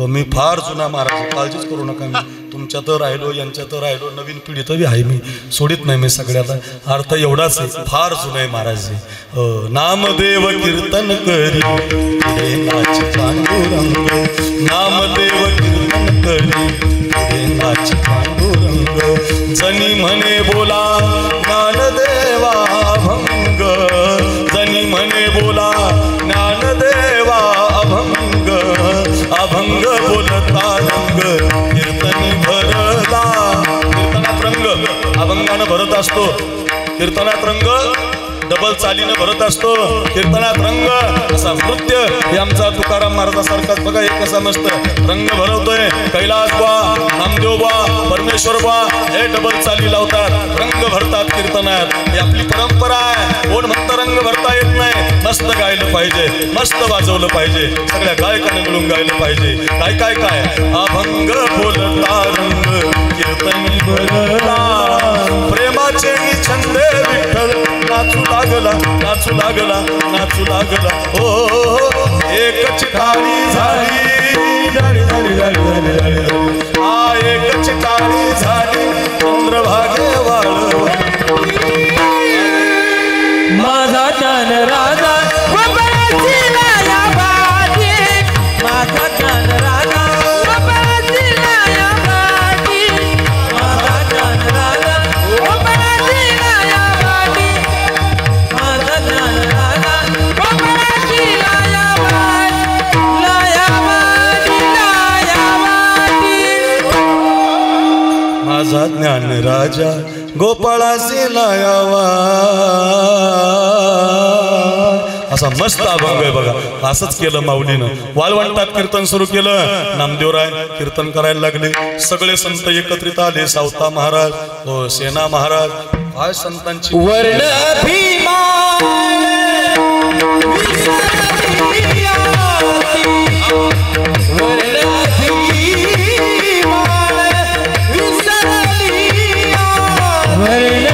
मी फार जुना महाराज, काळजीच करू नका, मी तुमच्यात राहिलो, यांच्यात राहिलो, नवीन पिढीत बी आहे, मी सोडित नाही मी सगळ्याला. अर्थ एवढाच आहे, फार जुना आहे महाराज. नामदेव कीर्तन करी पुढे नाच पांडुरंग, नामदेव कीर्तन करी पुढे नाच पांडुरंग. जनी म्हणे बोला ज्ञानदेवा अभंग, जनी म्हणे बोला ज्ञानदेवा अभंग. अभंग बोलता रंग कीर्तनी भरला. कीर्तनात रंग अभंगानं भरत असतो, कीर्तनात रंग डबल चालीनं भरत असतो. कीर्तनात रंग असा नृत्य हे आमचा तुकाराम महाराजासारखाच बघा, एक कसा मस्त रंग भरवतोय. कैलास बा, नामदेव बा, परमेश्वर बा हे डबल चाली लावतात, रंग भरतात कीर्तनात. ही आपली परंपरा आहे. कोण म्हणतं रंग भरता येत नाही? मस्त गायलं पाहिजे, मस्त वाजवलं पाहिजे, सगळ्या गायकाने मिळून गायलं पाहिजे. काय काय काय अभंग बोलता रंग कीर्तनी भरला. प्रेमाचे छंदे विठ्ठल नाचू लागला, नाचू लागला, नाचू लागला. हो एकच टाळी झाली झाली झाली झाली झाली झाली. हा एकच टाळी झाली चंद्रभागे वाळवंटी. माझा ज्ञान राजा गोपाळाची लाया बाजी माझा ज्ञान राजा गोपाळाची लाया बाजी माझा ज्ञान राजा गोपाळाची लाया बाजी माझा ज्ञान राजा गोपाळाची लाया बाजी लाया बाजी लाया बाजी माझा ज्ञान राजा गोपाळाचे लायावा. असा मस्त अभंग आहे बघा. असंच केलं माऊलीनं. वाळवंटात कीर्तन सुरू केलं. नामदेवराय कीर्तन करायला लागले. सगळे संत एकत्रित आले. सावता महाराज, सेना महाराज, काय संतांची वर्ण भीमान वर्ण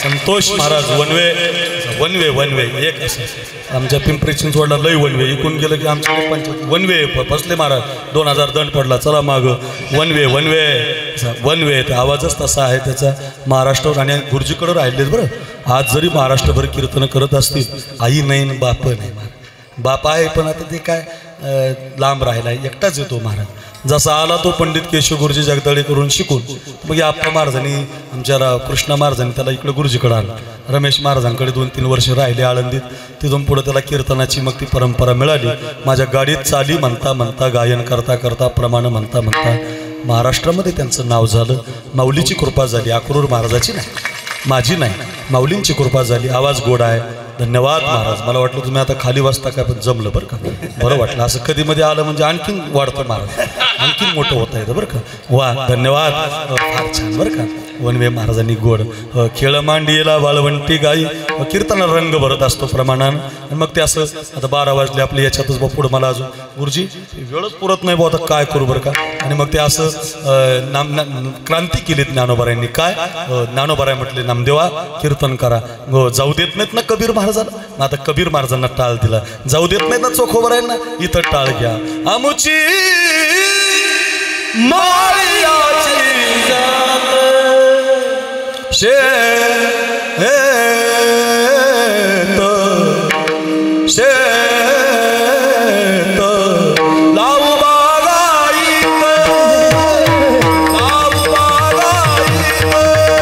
संतोष महाराज वनवे वनवे एक असं आमच्या पिंपरी चिंचवडला लई वनवे इकून गेलं की आमच्या पंचायत वनवे फसले महाराज 2000 दंड पडला. चला माग वनवे वनवे वनवे आवाजच तसा आहे त्याचा. महाराष्ट्रावर आणि गुरुजीकडे राहिलेत बरं. आज जरी महाराष्ट्रभर कीर्तन करत असतील आई नाही बाप नाही. बाप आहे पण आता ते काय लांब राहिला एकटाच येतो महाराज. जसा आला तो पंडित केशव गुरुजी जगदाळे करून शिकून मग आप्पा महाराजांनी आमच्या कृष्णा महाराजांनी त्याला इकडे गुरुजीकडे आला. रमेश महाराजांकडे 2-3 वर्ष राहिले आळंदीत. तिथून पुढे त्याला कीर्तनाची मग ती परंपरा मिळाली. माझ्या गाडीत चाली म्हणता म्हणता गायन करता करता प्रमाण म्हणता म्हणता महाराष्ट्रामध्ये त्यांचं नाव झालं. माऊलीची कृपा झाली. अक्रूर महाराजाची नाही, माझी नाही, माऊलींची कृपा झाली. आवाज गोड आहे. धन्यवाद महाराज. मला वाटलं तुम्ही आता खाली वाजता काय पण जमलं बरं का. बरं वाटलं असं कधी मध्ये आलं म्हणजे आणखीन वाढतं महाराज, आणखीन मोठं होता येतं बरं का. वा धन्यवाद. फार छान बरं का. वनवे महाराजांनी गोड खेळ मांडीला वाळवंटी गाई कीर्तनाला रंग भरत असतो प्रमाणानं. आणि मग ते असं आता 12 वाजले आपले याच्यातच बा पुढं मला अजून गुरुजी वेळच पुरत नाही बा आता काय करू बरं का. आणि मग ते असं क्रांती केली ज्ञानोबारायांनी. काय ज्ञानोबाराय म्हटले नामदेवा कीर्तन करा. जाऊ देत नाहीत ना कबीर महाराजांना. मग आता कबीर महाराजांना टाळ दिला. जाऊ देत नाहीत ना चोखोबरायांना. इथं टाळ घ्या. आमुची माळ्याची शेत लावू बागाईत लावू बागाईत लावू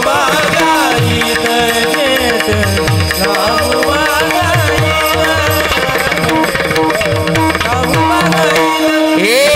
बागाईत लावू बागाईत लावू बागाईत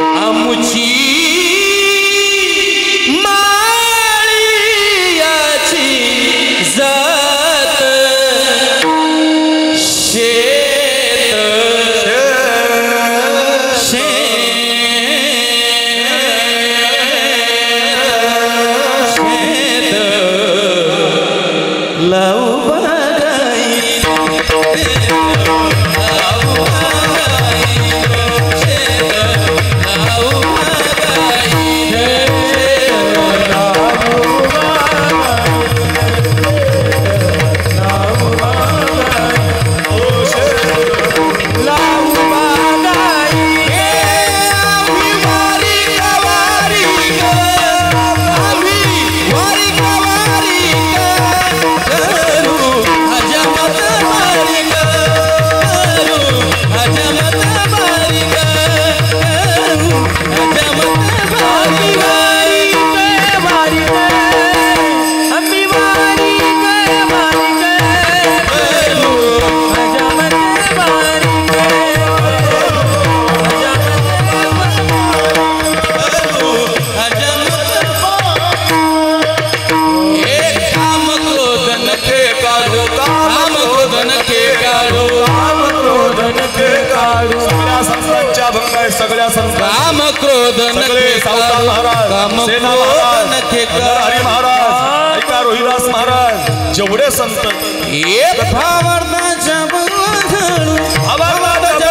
आमुची माळियाची जात शेत लावू बगाई सगळ्या काम क्रोध सगळे सावता महाराज सेना महाराज हरी महाराज ऐका रोहिदास महाराज जेवढे संत एक भावार्थाच्या भावार्थाच्या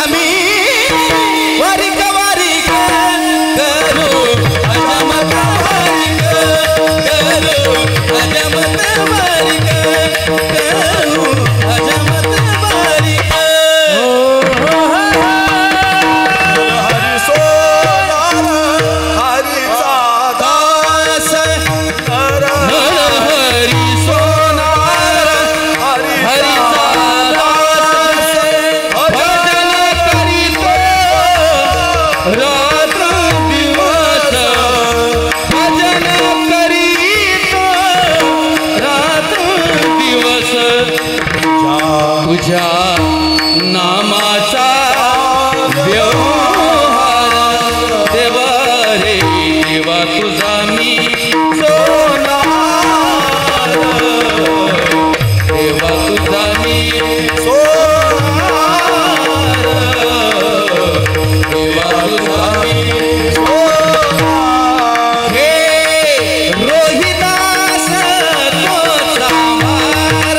आम्ही वारी कवारी करू अजमत तुझ्या नामाचा व्यवहार देवा रे देवा तुझा मी सोनार देवा तुझा मी सोनार देवा तुझा मी सोनार हे रोहिदास तोचा मार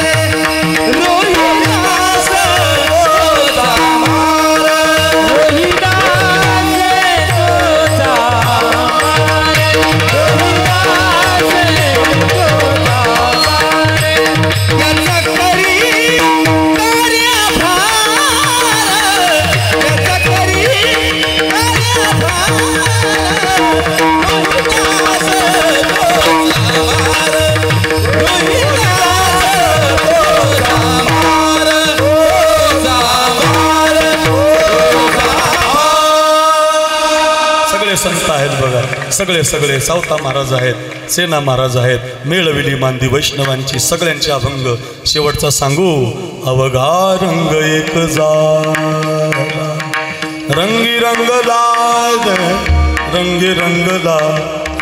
संत आहेत बघा सगळे सगळे सावता महाराज आहेत सेना महाराज आहेत मेळविली मांदी वैष्णवांची सगळ्यांचे अभंग शेवटचा सांगू अवघा रंग एक झाला रंगी रंगला रंगी रंगला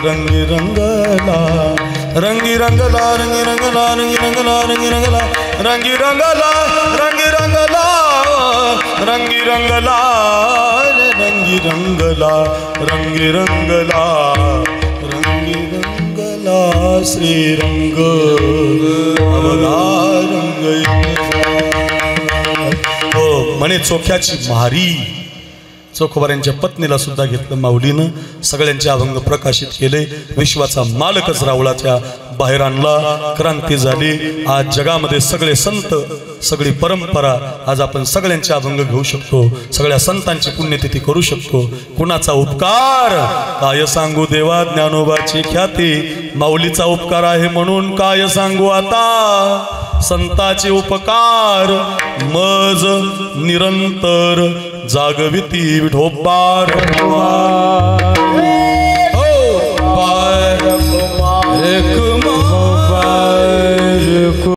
रंगी रंगला रंगी रंगला रंगी रंगला रंगी रंगला रंगी रंगला रंगी रंगला रंगी रंगला रंगी रंगला रंगी रंगला रंगी रंगला रंगी रंगला श्रीरंग अवघा रंग हो म्हणे चोख्याची महारी चोखोबाऱ्यांच्या पत्नीला सुद्धा घेतलं माऊलीनं सगळ्यांचे अभंग प्रकाशित केले विश्वाचा मालकच रावळाच्या बाहेर आणला क्रांती झाली आज जगामध्ये सगळे संत सगळी परंपरा आज आपण सगळ्यांचे अभंग घेऊ शकतो सगळ्या संतांची पुण्यतिथी करू शकतो कुणाचा उपकार काय सांगू देवा ज्ञानोबाची ख्याती माऊलीचा उपकार आहे म्हणून काय सांगू आता संताचे उपकार मज निरंतर जागविती विठोबार हो